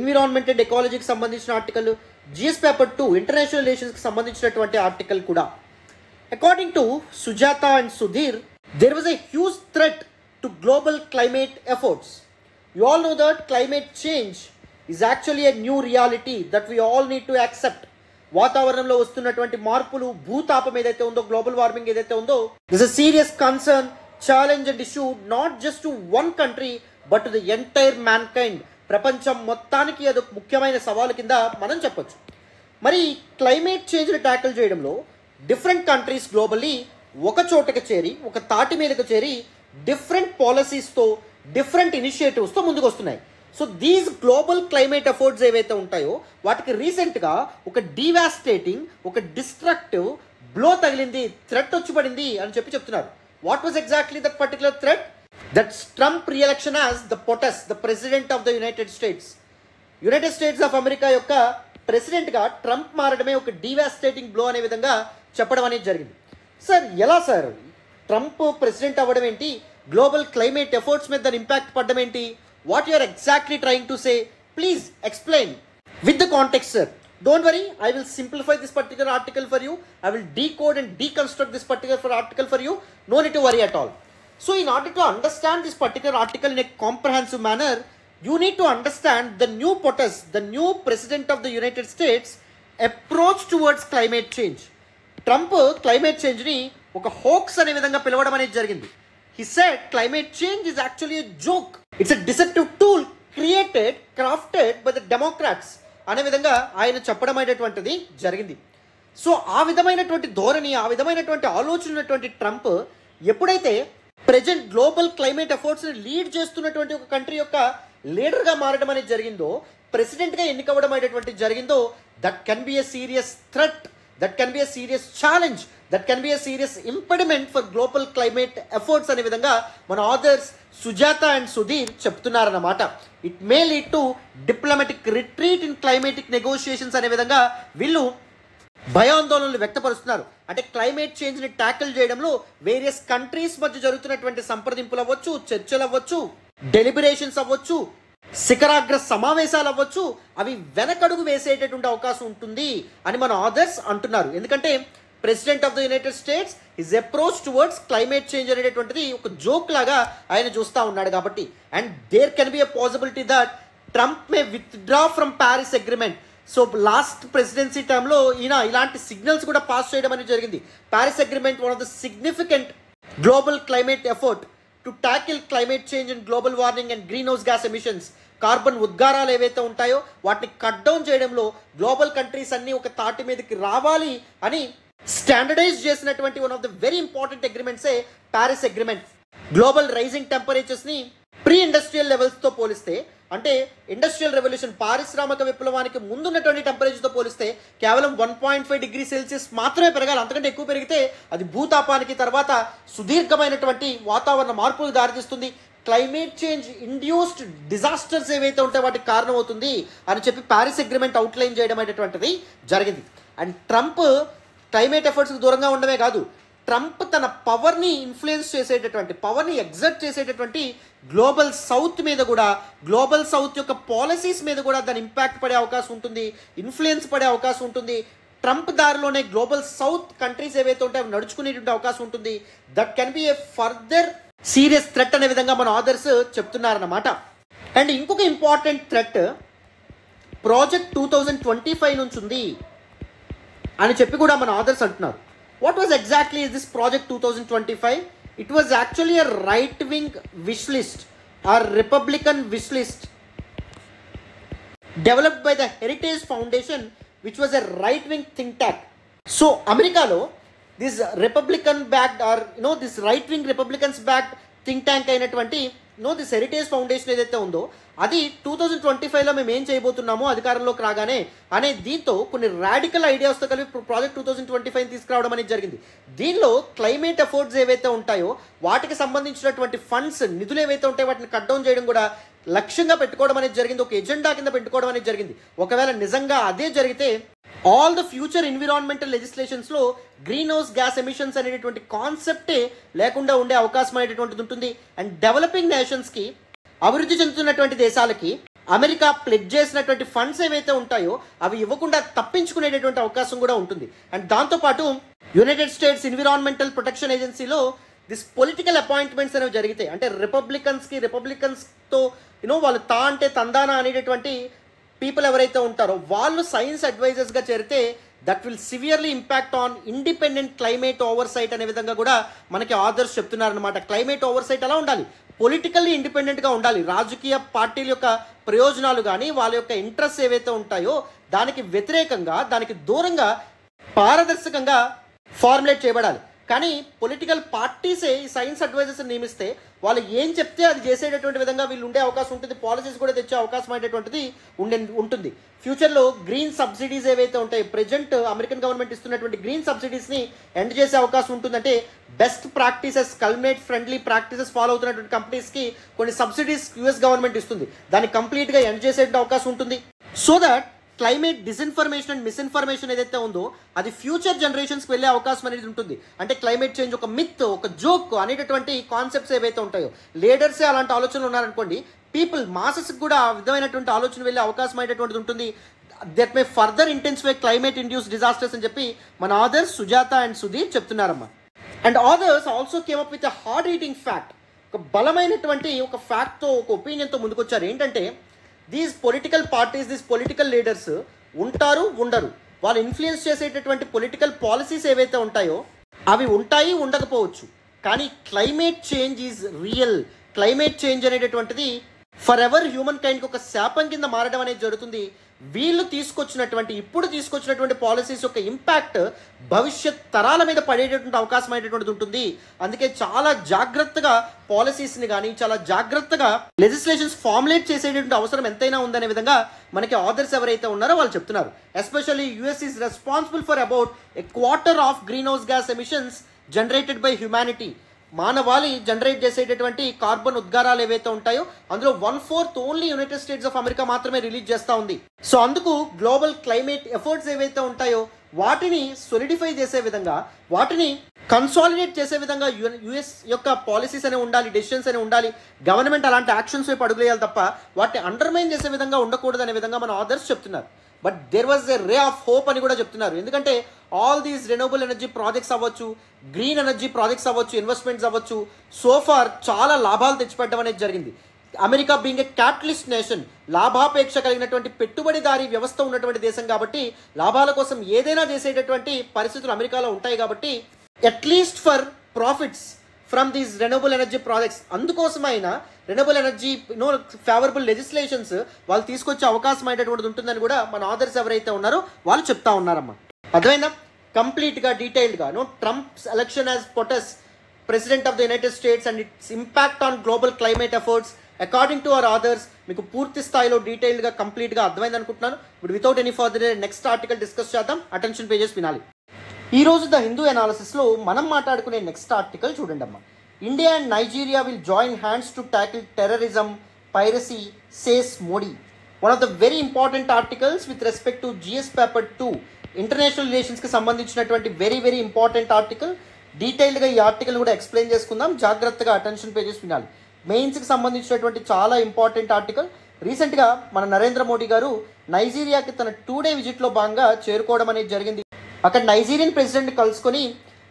Environment and ecology ki sambandhinchina article. GS paper 2 international relations ki sambandhinchinatuvanti article kuda. According to Sujata and Sudhir, there was a huge threat to global climate efforts. You all know that climate change is actually a new reality that we all need to accept. వాతావరణంలో వస్తున్నటువంటి మార్పులు, భూతాపం ఏదైతే ఉందో, global warming ఏదైతే ఉందో, this a serious concern, challenge and issue not just to one country but to the entire man kind. ప్రపంచం మొత్తానికి అది ముఖ్యమైన సవాలు కింద మనం చెప్పొచ్చు. మరి క్లైమేట్ చేంజ్ని ట్యాకిల్ చేయడంలో డిఫరెంట్ కంట్రీస్ గ్లోబల్లీ ఒక చోటకి చేరి, ఒక తాటి మీదకి చేరి డిఫరెంట్ పాలసీస్తో, డిఫరెంట్ ఇనిషియేటివ్స్తో ముందుకు వస్తున్నాయి. So these global climate efforts ఏవైతే ఉంటాయో వాటికి రీసెంట్గా ఒక డివాస్టేటింగ్, ఒక డిస్ట్రక్టివ్ బ్లో తగిలింది, థ్రెట్ వచ్చి పడింది అని చెప్తున్నారు. What was exactly that particular threat? That's Trump re-election as the POTUS, the president of the United states. United states of America యొక్క ప్రెసిడెంట్గా ట్రంప్ మారడమే ఒక డివాస్టేటింగ్ బ్లో అనే విధంగా చెప్పడం అనేది జరిగింది. సార్ ఎలా సార్ ట్రంప్ ప్రెసిడెంట్ అవ్వడం ఏంటి, గ్లోబల్ క్లైమేట్ ఎఫర్ట్స్ మీద దాని ఇంపాక్ట్ పడడం ఏంటి? What you are exactly trying to say? Please explain with the context sir. Don't worry, I will simplify this particular article for you. I will decode and deconstruct this particular article for you. No need to worry at all. So in order to understand this particular article in a comprehensive manner, you need to understand the new POTUS, the new president of the United States approach towards climate change. Trump climate చేంజ్ని ఒక hoax అనే విధంగా పిలవడం అనేది జరిగింది. He said climate change is actually a joke. It's a deceptive tool crafted by the Democrats అనే విధంగా ఆయన చెప్పడం అనేటువంటిది జరిగింది. సో ఆ విధమైనటువంటి ధోరణి, ఆ విధమైనటువంటి ఆలోచన ఉన్నటువంటి ట్రంప్ ఎప్పుడైతే ప్రెజెంట్ గ్లోబల్ క్లైమేట్ ఎఫర్ట్స్ని లీడ్ చేస్తున్నటువంటి ఒక కంట్రీ యొక్క లీడర్గా మారడం అనేది జరిగిందో, ప్రెసిడెంట్గా ఎన్నికవ్వడం అనేటువంటి జరిగిందో, that can be a serious threat, that can be a serious challenge, that can be a serious impediment for global climate efforts అనే విధంగా మన ఆథర్స్ సుజాత అండ్ సుధీర్ చెప్తున్నారన్నమాట. It may lead to diplomatic retreat in climatic negotiations అనే విధంగా వీళ్ళు భయాందోళనలు వ్యక్తపరుస్తున్నారు. అంటే క్లైమేట్ చేంజ్ని ట్యాకిల్ చేయడంలో వేరియస్ కంట్రీస్ మధ్య జరుగుతున్నటువంటి సంప్రదింపులు అవ్వచ్చు, చర్చలు అవ్వచ్చు, డెలిబరేషన్స్ అవ్వచ్చు, శిఖరాగ్ర సమావేశాలు అవ్వచ్చు, అవి వెనకడుగు వేసేటటువంటి అవకాశం ఉంటుంది అని మన ఆథర్స్ అంటున్నారు. ఎందుకంటే president of the United States his approach towards climate change అనేటటువంటిది ఒక జోక్ లాగా ఆయన చూస్తూ ఉన్నాడు కాబట్టి. And there can be a possibility that Trump may withdraw from Paris agreement. So last presidency టైంలో ఈయన ఇలాంటి సిగ్నల్స్ కూడా పాస్ చేయడం అనేది జరిగింది. Paris agreement one of the significant global climate effort to tackle climate change and global warming and greenhouse gas emissions. Carbon ఉద్గారాలు ఏవైతే ఉంటాయో వాటిని కట్ డౌన్ చేయడంలో గ్లోబల్ కంట్రీస్ అన్ని ఒక తాటి మీదకి రావాలి అని స్టాండర్డైజ్ చేసినటువంటి one of the very important అగ్రిమెంట్సే ప్యారిస్ అగ్రిమెంట్. గ్లోబల్ రైజింగ్ టెంపరేచర్స్ని ప్రీ ఇండస్ట్రియల్ లెవెల్స్తో పోలిస్తే, అంటే ఇండస్ట్రియల్ రెవల్యూషన్ పారిశ్రామిక విప్లవానికి ముందున్నటువంటి టెంపరేచర్తో పోలిస్తే కేవలం 1.5 డిగ్రీ సెల్సియస్ మాత్రమే పెరగాలి. అంతకంటే ఎక్కువ పెరిగితే అది భూతాపానికి తర్వాత సుదీర్ఘమైనటువంటి వాతావరణ మార్పులకు దారితీస్తుంది. క్లైమేట్ చేంజ్ ఇండ్యూస్డ్ డిజాస్టర్స్ ఏవైతే ఉంటాయో వాటికి కారణం అవుతుంది అని చెప్పి ప్యారిస్ అగ్రిమెంట్ అవుట్లైన్ చేయడం అనేటువంటిది జరిగింది. అండ్ ట్రంప్ క్లైమేట్ ఎఫర్ట్స్కి దూరంగా ఉండమే కాదు, ట్రంప్ తన పవర్ని ఇన్ఫ్లుయెన్స్ చేసేటటువంటి, పవర్ని ఎగ్జర్ట్ చేసేటటువంటి గ్లోబల్ సౌత్ మీద కూడా, గ్లోబల్ సౌత్ యొక్క పాలసీస్ మీద కూడా దాని ఇంపాక్ట్ పడే అవకాశం ఉంటుంది, ఇన్ఫ్లుయెన్స్ పడే అవకాశం ఉంటుంది. ట్రంప్ దారిలోనే గ్లోబల్ సౌత్ కంట్రీస్ ఏవైతే ఉంటాయో అవి నడుచుకునేటువంటి అవకాశం ఉంటుంది. That can B A further serious threat అనే విధంగా మన ఆథర్స్ చెప్తున్నారన్నమాట. అండ్ ఇంకొక ఇంపార్టెంట్ థ్రెట్ ప్రాజెక్ట్ 2025 నుంచి ఉంది అని చెప్పి కూడా మన ఆథర్స్ అంటున్నారు. What was exactly this project 2025? It was actually a right-wing wish list or Republican wish list developed by the Heritage Foundation, which was a right-wing think tank. So, Americalo, this Republican-backed or this right-wing Republicans-backed think tank అయినటువంటి this heritage foundation ఏదైతే ఉందో అది 2025లో మేము ఏం చేయబోతున్నామో అధికారంలోకి రాగానే అనే దీంతో కొన్ని రాడికల్ ఐడియాస్తో కలిపి ప్రాజెక్ట్ 2025 తీసుకురావడం అనేది జరిగింది. దీనిలో క్లైమేట్ ఎఫర్ట్స్ ఏవైతే ఉంటాయో వాటికి సంబంధించినటువంటి ఫండ్స్, నిధులు ఏవైతే ఉంటాయో వాటిని కట్ డౌన్ చేయడం కూడా లక్ష్యంగా పెట్టుకోవడం అనేది జరిగింది, ఒక ఎజెండా కింద పెట్టుకోవడం అనేది జరిగింది. ఒకవేళ నిజంగా అదే జరిగితే ఆల్ ద ఫ్యూచర్ ఎన్విరాన్మెంటల్ లెజిస్లేషన్స్లో గ్రీన్ హౌస్ గ్యాస్ ఎమిషన్స్ అనేటటువంటి కాన్సెప్టే లేకుండా ఉండే అవకాశం అనేటటువంటిది ఉంటుంది. అండ్ డెవలపింగ్ నేషన్స్కి, అభివృద్ధి చెందుతున్నటువంటి దేశాలకి అమెరికా ప్లెడ్జ్ చేసినటువంటి ఫండ్స్ ఏవైతే ఉంటాయో అవి ఇవ్వకుండా తప్పించుకునేటటువంటి అవకాశం కూడా ఉంటుంది. అండ్ దాంతోపాటు యునైటెడ్ స్టేట్స్ ఎన్విరాన్మెంటల్ ప్రొటెక్షన్ ఏజెన్సీలో దిస్ పొలిటికల్ అపాయింట్మెంట్స్ అనేవి జరిగితే, అంటే రిపబ్లికన్స్తో వాళ్ళు తా అంటే తందానా అనేటటువంటి పీపుల్ ఎవరైతే ఉంటారో వాళ్ళు సైన్స్ అడ్వైజర్స్గా చేరితే that will severely impact on independent climate oversight అనే విధంగా కూడా మనకి ఆథర్స్ చెప్తున్నారనమాట. క్లైమేట్ ఓవర్సైట్ ఎలా ఉండాలి? పొలిటికల్లీ ఇండిపెండెంట్గా ఉండాలి. రాజకీయ పార్టీల యొక్క ప్రయోజనాలు కానీ వాళ్ళ యొక్క ఇంట్రెస్ట్ ఏవైతే ఉంటాయో దానికి వ్యతిరేకంగా, దానికి దూరంగా పారదర్శకంగా ఫార్ములేట్ చేయబడాలి. కానీ పొలిటికల్ పార్టీసే ఈ సైన్స్ అడ్వైజర్స్ నియమిస్తే వాళ్ళు ఏం చెప్తే అది చేసేటటువంటి విధంగా వీళ్ళు ఉండే అవకాశం ఉంటుంది, పాలసీస్ కూడా తెచ్చే అవకాశం అనేటటువంటిది ఉంటుంది. ఫ్యూచర్లో గ్రీన్ సబ్సిడీస్ ఏవైతే ఉంటాయి, ప్రెజెంట్ అమెరికన్ గవర్నమెంట్ ఇస్తున్నటువంటి గ్రీన్ సబ్సిడీస్ని ఎండ్ చేసే అవకాశం ఉంటుందంటే best practices, climate friendly practices follow అవుతున్నటువంటి కంపెనీస్కి కొన్ని సబ్సిడీస్ యూఎస్ గవర్నమెంట్ ఇస్తుంది, దాన్ని కంప్లీట్గా ఎండ్ చేసే అవకాశం ఉంటుంది. So that climate disinformation and misinformation ఏదైతే ఉందో అది ఫ్యూచర్ జనరేషన్స్కి వెళ్ళే అవకాశం అనేది ఉంటుంది. అంటే క్లైమేట్ చేంజ్ ఒక మిత్, ఒక జోక్ అనేటటువంటి కాన్సెప్ట్స్ ఏవైతే ఉంటాయో, లీడర్సే అలాంటి ఆలోచనలు ఉన్నారనుకోండి, పీపుల్ మాసెస్కి కూడా ఆ విధమైనటువంటి ఆలోచన వెళ్ళే అవకాశం అనేటటువంటిది ఉంటుంది. That may further intensify climate induce disasters అని చెప్పి మన ఆథర్స్ సుజాత అండ్ సుధీర్ చెప్తున్నారమ్మా. And authors also came up with a hard hitting fact. ఒక బలమైనటువంటి ఒక ఫ్యాక్ట్తో, ఒక ఒపీనియన్తో ముందుకొచ్చారు. ఏంటంటే these political parties, these political leaders ఉంటారు, ఉండరు. వాళ్ళు ఇన్ఫ్లుయెన్స్ చేసేటటువంటి పొలిటికల్ పాలసీస్ ఏవైతే ఉంటాయో అవి ఉంటాయి, ఉండకపోవచ్చు. కానీ climate change is real. Climate change అనేటటువంటిది ఫర్ ఎవర్ హ్యూమన్ కైండ్కి ఒక శాపం కింద మారడం అనేది జరుగుతుంది. వీళ్ళు ఇప్పుడు తీసుకొచ్చినటువంటి పాలసీస్ యొక్క ఇంపాక్ట్ భవిష్యత్ తరాల మీద పడేటటువంటి అవకాశం అనేటటువంటిది ఉంటుంది. అందుకే చాలా జాగ్రత్తగా పాలసీస్ని కానీ, చాలా జాగ్రత్తగా లెజిస్లేషన్స్ ఫార్ములేట్ చేసేటటువంటి అవసరం ఎంతైనా ఉందనే విధంగా మనకి ఆథర్స్ ఎవరైతే ఉన్నారో వాళ్ళు చెప్తున్నారు. Especially US is responsible for about a quarter of green house gas emissions generated by humanity. మానవాళి జనరేట్ చేసేటటువంటి కార్బన్ ఉద్గారాలు ఏవైతే ఉంటాయో అందులో 1/4 only United states of America మాత్రమే రిలీజ్ చేస్తూ ఉంది. సో అందుకు గ్లోబల్ క్లైమేట్ ఎఫర్ట్స్ ఏవైతే ఉంటాయో వాటిని సొలిడిఫై చేసే విధంగా, వాటిని కన్సాలిడేట్ చేసే విధంగా యుఎస్ యొక్క పాలసీస్ అనే ఉండాలి, డెసిషన్స్ అనే ఉండాలి. గవర్నమెంట్ అలాంటి యాక్షన్స్ వైపు అడుగులేయాలి తప్ప వాటిని అండర్మైన్ చేసే విధంగా ఉండకూడదు అనే విధంగా మన ఆథర్స్ చెప్తున్నారు. But there was a ray of hope అని కూడా చెప్తున్నారు. ఎందుకంటే all these renewable energy projects అవ్వచ్చు, గ్రీన్ ఎనర్జీ ప్రాజెక్ట్స్ అవ్వచ్చు, ఇన్వెస్ట్మెంట్స్ అవ్వచ్చు, సోఫార్ చాలా లాభాలు తెచ్చిపెట్టడం అనేది జరిగింది. America being a capitalist nation, లాభాపేక్ష కలిగినటువంటి పెట్టుబడిదారీ వ్యవస్థ ఉన్నటువంటి దేశం కాబట్టి లాభాల కోసం ఏదైనా చేసేటటువంటి పరిస్థితులు అమెరికాలో ఉంటాయి. కాబట్టి at least for profits from these renewable energy projects, అందుకోసమైనా రెన్యూవబుల్ ఎనర్జీ ఫేవరబుల్ లెజిస్లేషన్స్ వాళ్ళు తీసుకొచ్చే అవకాశం అనేటువంటిది ఉంటుందని కూడా మన ఆథర్స్ ఎవరైతే ఉన్నారో వాళ్ళు చెప్తా ఉన్నారమ్మా. అర్థమైందా? కంప్లీట్గా డీటెయిల్డ్గా Trump's election as POTUS president of the United States and its impact on global climate efforts according to our authors మీకు పూర్తి స్థాయిలో డీటెయిల్డ్గా కంప్లీట్గా అర్థమైంది అనుకుంటున్నాను. ఇప్పుడు without any further next article discuss చేద్దాం. అటెన్షన్ పేజెస్ వినాలి. ఈరోజు ద హిందూ అనాలిసిస్లో మనం మాట్లాడుకునే నెక్స్ట్ ఆర్టికల్ చూడండి అమ్మా. India and Nigeria will join hands to tackle terrorism, piracy, says Modi. One of the very important articles with respect to GS paper 2 international రిలేషన్స్కి సంబంధించినటువంటి very very important article. డీటెయిల్డ్గా ఈ ఆర్టికల్ కూడా explain చేసుకుందాం. జాగ్రత్తగా attention pages వినాలి. మెయిన్స్కి సంబంధించినటువంటి చాలా ఇంపార్టెంట్ ఆర్టికల్. రీసెంట్గా మన నరేంద్ర మోడీ గారు నైజీరియాకి తన 2 డే విజిట్లో భాగంగా చేరుకోవడం అనేది జరిగింది. అక్కడ నైజీరియన్ ప్రెసిడెంట్ కలుసుకొని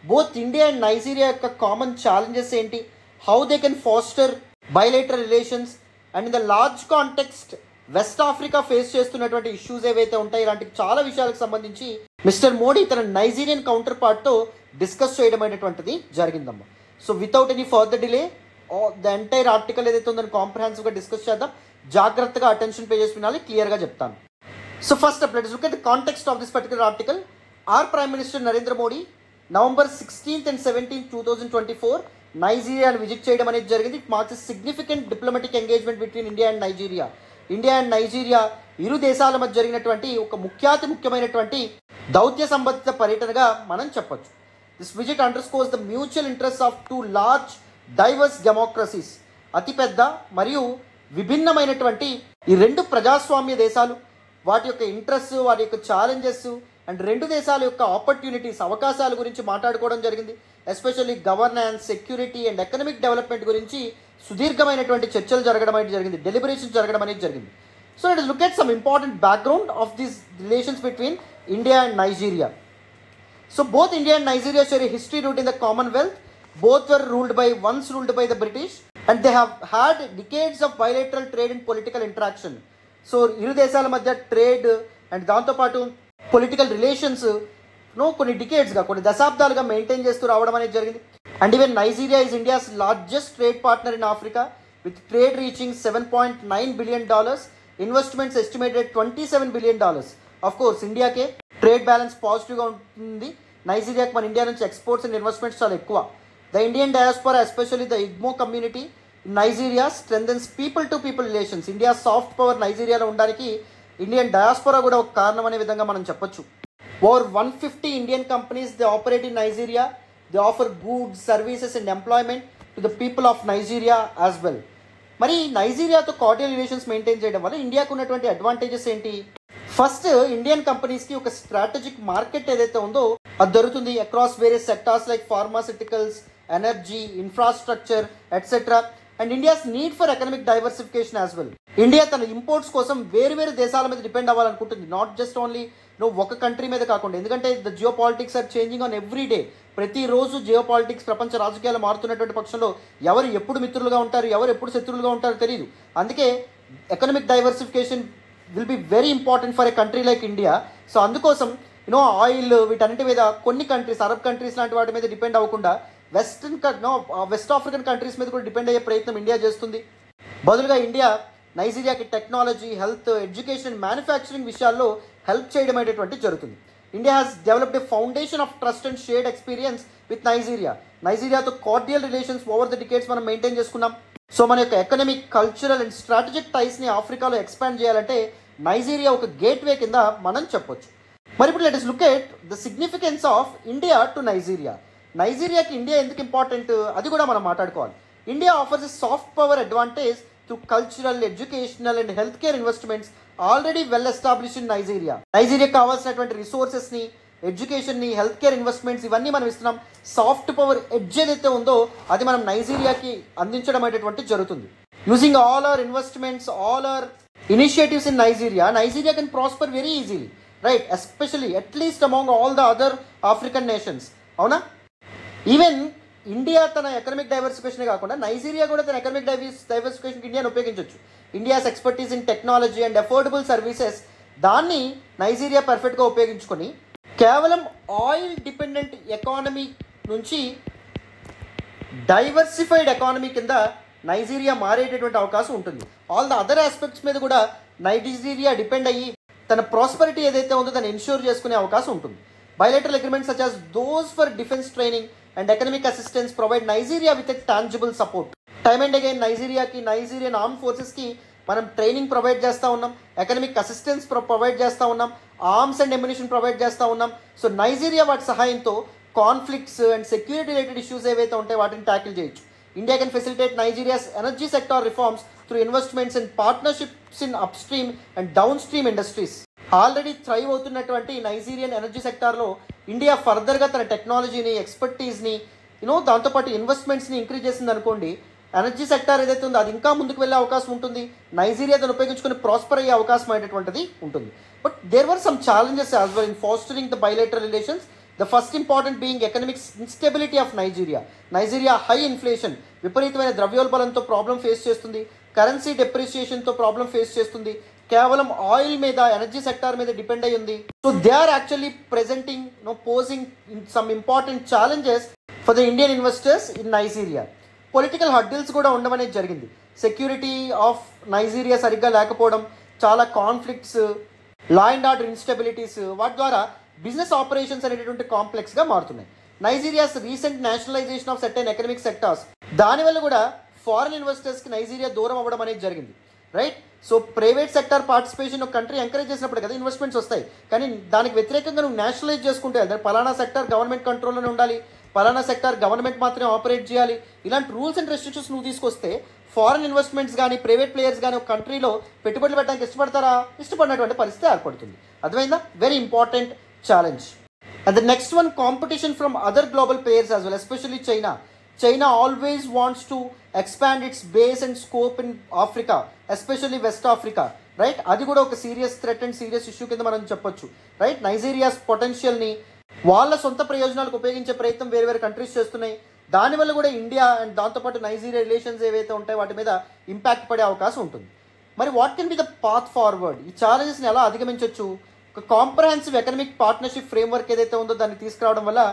బోత్ ఇండియా అండ్ నైజీరియా యొక్క కామన్ ఛాలెంజెస్ ఏంటి, how they can foster bilateral relations and in the large context West Africa face చేస్తున్నటువంటి ఇష్యూస్ ఏవైతే ఉంటాయి, ఇలాంటి చాలా విషయాలకు సంబంధించి మిస్టర్ మోడీ తన నైజీరియన్ కౌంటర్ పార్ట్తో డిస్కస్ చేయడం అనేటువంటిది జరిగిందమ్మా. So without any further delay the entire article ఏదైతే ఉందని కాంప్రహెన్సివ్గా డిస్కస్ చేద్దాం. జాగ్రత్తగా అటెన్షన్ పేజెస్ వినాలి, క్లియర్గా చెప్తాను. So first up let's look at the context of this particular article. Our Prime Minister Narendra Modi November 16th and 17th 2024 నైజీరియాను visit చేయడం అనేది జరిగింది. It marks significant diplomatic engagement between India and Nigeria. India and Nigeria ఇరు దేశాల మధ్య జరిగినటువంటి ఒక ముఖ్యమైనటువంటి దౌత్య సంబంధిత పర్యటనగా మనం చెప్పొచ్చు. This visit underscores the mutual interest of 2 large diverse democracies. అతిపెద్ద మరియు విభిన్నమైనటువంటి ఈ 2 ప్రజాస్వామ్య దేశాలు, వాటి యొక్క ఇంట్రెస్ట్, వాటి యొక్క ఛాలెంజెస్ అండ్ 2 దేశాల యొక్క ఆపర్చునిటీస్, అవకాశాల గురించి మాట్లాడుకోవడం జరిగింది. Especially governance, security and economic development గురించి సుదీర్ఘమైనటువంటి చర్చలు జరగడం అనేది జరిగింది, డెలిబరేషన్స్ జరగడం అనేది జరిగింది. So it is look at some important background of these relations between India and Nigeria. So both India and Nigeria share a history root in the Commonwealth. Both were once ruled by the British, and they have had decades of bilateral trade and political interaction. So ఇరు దేశాల మధ్య trade and దాంతోపాటు political relations కొన్ని డికేడ్స్గా, కొన్ని దశాబ్దాలుగా maintain చేస్తూ రావడం అనేది జరిగింది. And even Nigeria is India's largest trade partner in Africa with trade reaching $7.9 billion, investments estimated $27 billion. Of course ఇండియాకే ట్రేడ్ బ్యాలెన్స్ పాజిటివ్గా ఉంటుంది, నైజీరియాకి మన ఇండియా నుంచి ఎక్స్పోర్ట్స్ అండ్ ఇన్వెస్ట్మెంట్స్ చాలా ఎక్కువ. The Indian diaspora, especially the Igbo community in Nigeria, strengthens people-to-people relations. India soft power నైజీరియాలో ఉండడానికి Indian diaspora కూడా ఒక కారణం అనే విధంగా మనం చెప్పొచ్చు. Over 150 Indian companies they operate in Nigeria. They offer goods, services and employment to the people of Nigeria as well. మరి నైజీరియాతో cordial relations maintain చేయడం వల్ల ఇండియాకు ఉన్నటువంటి అడ్వాంటేజెస్ ఏంటి? ఫస్ట్, ఇండియన్ కంపెనీస్కి ఒక స్ట్రాటజిక్ మార్కెట్ ఏదైతే ఉందో అది దొరుకుతుంది across various sectors like pharmaceuticals, energy, infrastructure etcetera. And India's need for economic diversification as well. India తన ఇంపోర్ట్స్ కోసం వేరు దేశాల మీద డిపెండ్ అవ్వాలనుకుంటుంది, నాట్ జస్ట్ ఓన్లీ నువ్వు ఒక కంట్రీ మీద కాకుండా, ఎందుకంటే the geopolitics are changing on every day. ప్రతిరోజు జియో పాలిటిక్స్ ప్రపంచ రాజకీయాలు మారుతున్నటువంటి పక్షంలో ఎవరు ఎప్పుడు మిత్రులుగా ఉంటారు, ఎవరు ఎప్పుడు శత్రువులుగా ఉంటారో తెలియదు. అందుకే economic diversification will be very important for a country like India. So అందుకోసం ఆయిల్ వీటన్నిటి మీద కొన్ని కంట్రీస్, అరబ్ కంట్రీస్ లాంటి వాటి మీద డిపెండ్ అవ్వకుండా వెస్ట్ ఆఫ్రికన్ కంట్రీస్ మీద కూడా డిపెండ్ అయ్యే ప్రయత్నం ఇండియా చేస్తుంది. బదులుగా ఇండియా నైజీరియాకి technology, health, education and manufacturing విషయాల్లో హెల్ప్ చేయడం అనేటువంటి జరుగుతుంది. India has developed a foundation of trust and shared experience with నైజీరియాతో cordial relations over the decades మనం మెయింటైన్ చేసుకున్నాం. సో మన యొక్క ఎకనామిక్, కల్చరల్ అండ్ స్ట్రాటజిక్ టైస్ని ఆఫ్రికాలో ఎక్స్పాండ్ చేయాలంటే నైజీరియా ఒక గేట్వే కింద మనం చెప్పొచ్చు. మరి ఇప్పుడు let us look at the significance of India to Nigeria. నైజీరియాకి ఇండియా ఎందుకు ఇంపార్టెంట్ అది కూడా మనం మాట్లాడుకోవాలి. India offers a soft power advantage to cultural, educational and health care investments already well establish in నైజీరియాకి కావాల్సినటువంటి రిసోర్సెస్ని, ఎడ్యుకేషన్ని, హెల్త్ కేర్ ఇన్వెస్ట్మెంట్స్ ఇవన్నీ మనం ఇస్తున్నాం. సాఫ్ట్ పవర్ ఎడ్జ్ ఏదైతే ఉందో అది మనం నైజీరియాకి అందించడం అనేటువంటి జరుగుతుంది. Using all our investments, all our initiatives in Nigeria can prosper very easily, right? Especially at least among all the other African nations. అవునా? ఈవెన్ ఇండియా తన ఎకనామిక్ డైవర్సిఫికేషన్ కాకుండా నైజీరియా కూడా తన ఎకనామిక్ డైవర్సిఫికేషన్కి ఇండియాను ఉపయోగించవచ్చు. India's expertise in technology and affordable services, దాన్ని Nigeria పర్ఫెక్ట్గా ఉపయోగించుకొని కేవలం ఆయిల్ డిపెండెంట్ ఎకానమీ నుంచి డైవర్సిఫైడ్ ఎకానమీ కింద నైజీరియా మారేటటువంటి అవకాశం ఉంటుంది. ఆల్ ద అదర్ ఆస్పెక్ట్స్ మీద కూడా నైజీరియా డిపెండ్ అయ్యి తన ప్రాస్పరిటీ ఏదైతే ఉందో దాన్ని ఇన్ష్యూర్ చేసుకునే అవకాశం ఉంటుంది. Bilateral agreements such as those for defense training and economic assistance provide Nigeria with a tangible support. Time and again Nigerian arm ఫోర్సెస్కి మనం ట్రైనింగ్ ప్రొవైడ్ చేస్తూ ఉన్నాం, ఎకనామిక్ అసిస్టెన్స్ ప్రొవైడ్ చేస్తూ ఉన్నాం, ఆర్మ్స్ అండ్ ఎమ్యునిషన్ ప్రొవైడ్ చేస్తూ ఉన్నాం. So Nigeria వాటి సహాయంతో conflicts and security related issues ఏవైతే ఉంటాయో వాటిని ట్యాకిల్ చేయొచ్చు. India can facilitate Nigeria's energy sector reforms through investments and partnerships in upstream and downstream industries. Already thrive అవుతున్నటువంటి Nigerian energy సెక్టార్లో ఇండియా ఫర్దర్గా తన టెక్నాలజీని, ఎక్స్పర్టీస్ని, దాంతోపాటు ఇన్వెస్ట్మెంట్స్ని ఇంక్రీజ్ చేసింది అనుకోండి, ఎనర్జీ సెక్టార్ ఏదైతే ఉందో అది ఇంకా ముందుకు వెళ్ళే అవకాశం ఉంటుంది. నైజీరియా దాన్ని ఉపయోగించుకొని ప్రాస్పర్ అయ్యే అవకాశం అనేటువంటిది ఉంటుంది. But there were some challenges as well in fostering the bilateral relations. The first important being economic instability of Nigeria high inflation, విపరీతమైన ద్రవ్యోల్బణంతో ప్రాబ్లం ఫేస్ చేస్తుంది. కరెన్సీ డెప్రిసియేషన్తో ప్రాబ్లం ఫేస్ చేస్తుంది. కేవలం ఆయిల్ మీద, ఎనర్జీ సెక్టార్ మీద డిపెండ్ అయి ఉంది. So they are actually presenting posing some important challenges for the Indian investors in Nigeria. Political hurdles కూడా ఉండమనేది జరిగింది. సెక్యూరిటీ ఆఫ్ నైజీరియా సరిగ్గా లేకపోవడం, చాలా conflicts, law and order instabilities, వాటి ద్వారా బిజినెస్ ఆపరేషన్స్ అనేటటువంటి కాంప్లెక్స్గా మారుతున్నాయి. Nigeria's recent nationalization of certain economic sectors, దానివల్ల కూడా ఫారిన్ ఇన్వెస్టర్స్కి నైజీరియా దూరం అవ్వడం అనేది జరిగింది, right? So private sector participation ఒక కంట్రీ ఎంకరేజ్ చేసినప్పుడు కదా ఇన్వెస్ట్మెంట్స్ వస్తాయి. కానీ దానికి వ్యతిరేకంగా నువ్వు నేషనలైజ్ చేసుకుంటే పలానా సెక్టార్ గవర్నమెంట్ కంట్రోల్లోనే ఉండాలి, పలానా సెక్టార్ గవర్నమెంట్ మాత్రమే ఆపరేట్ చేయాలి, ఇలాంటి రూల్స్ అండ్ రెస్ట్రిక్షన్స్ నువ్వు తీసుకొస్తే ఫారిన్ ఇన్వెస్ట్మెంట్స్ కానీ, ప్రైవేట్ ప్లేయర్స్ కానీ ఒక కంట్రీలో పెట్టుబడులు పెట్టడానికి ఇష్టపడినటువంటి పరిస్థితి ఏర్పడుతుంది. అర్థమైందా? Very important challenge. And the next one, competition from other global players as well, especially China always wants to expand its base and scope in Africa, especially West Africa, right? అది కూడా ఒక serious threat and serious issue కింద మనం చెప్పొచ్చు, right? నైజీరియాస్ పొటెన్షియల్ని వాళ్ళ సొంత ప్రయోజనాలకు ఉపయోగించే ప్రయత్నం వేరే వేరే కంట్రీస్ చేస్తున్నాయి. దానివల్ల కూడా ఇండియా అండ్ దాంతోపాటు నైజీరియా రిలేషన్స్ ఏవైతే ఉంటాయో వాటి మీద ఇంపాక్ట్ పడే అవకాశం ఉంటుంది. మరి what can be the path forward? ఈ ఛాలెంజెస్ని ఎలా అధిగమించవచ్చు? ఒక కాంప్రహెన్సివ్ ఎకనామిక్ పార్ట్నర్షిప్ ఫ్రేమ్వర్క్ ఏదైతే ఉందో దాన్ని తీసుకురావడం వల్ల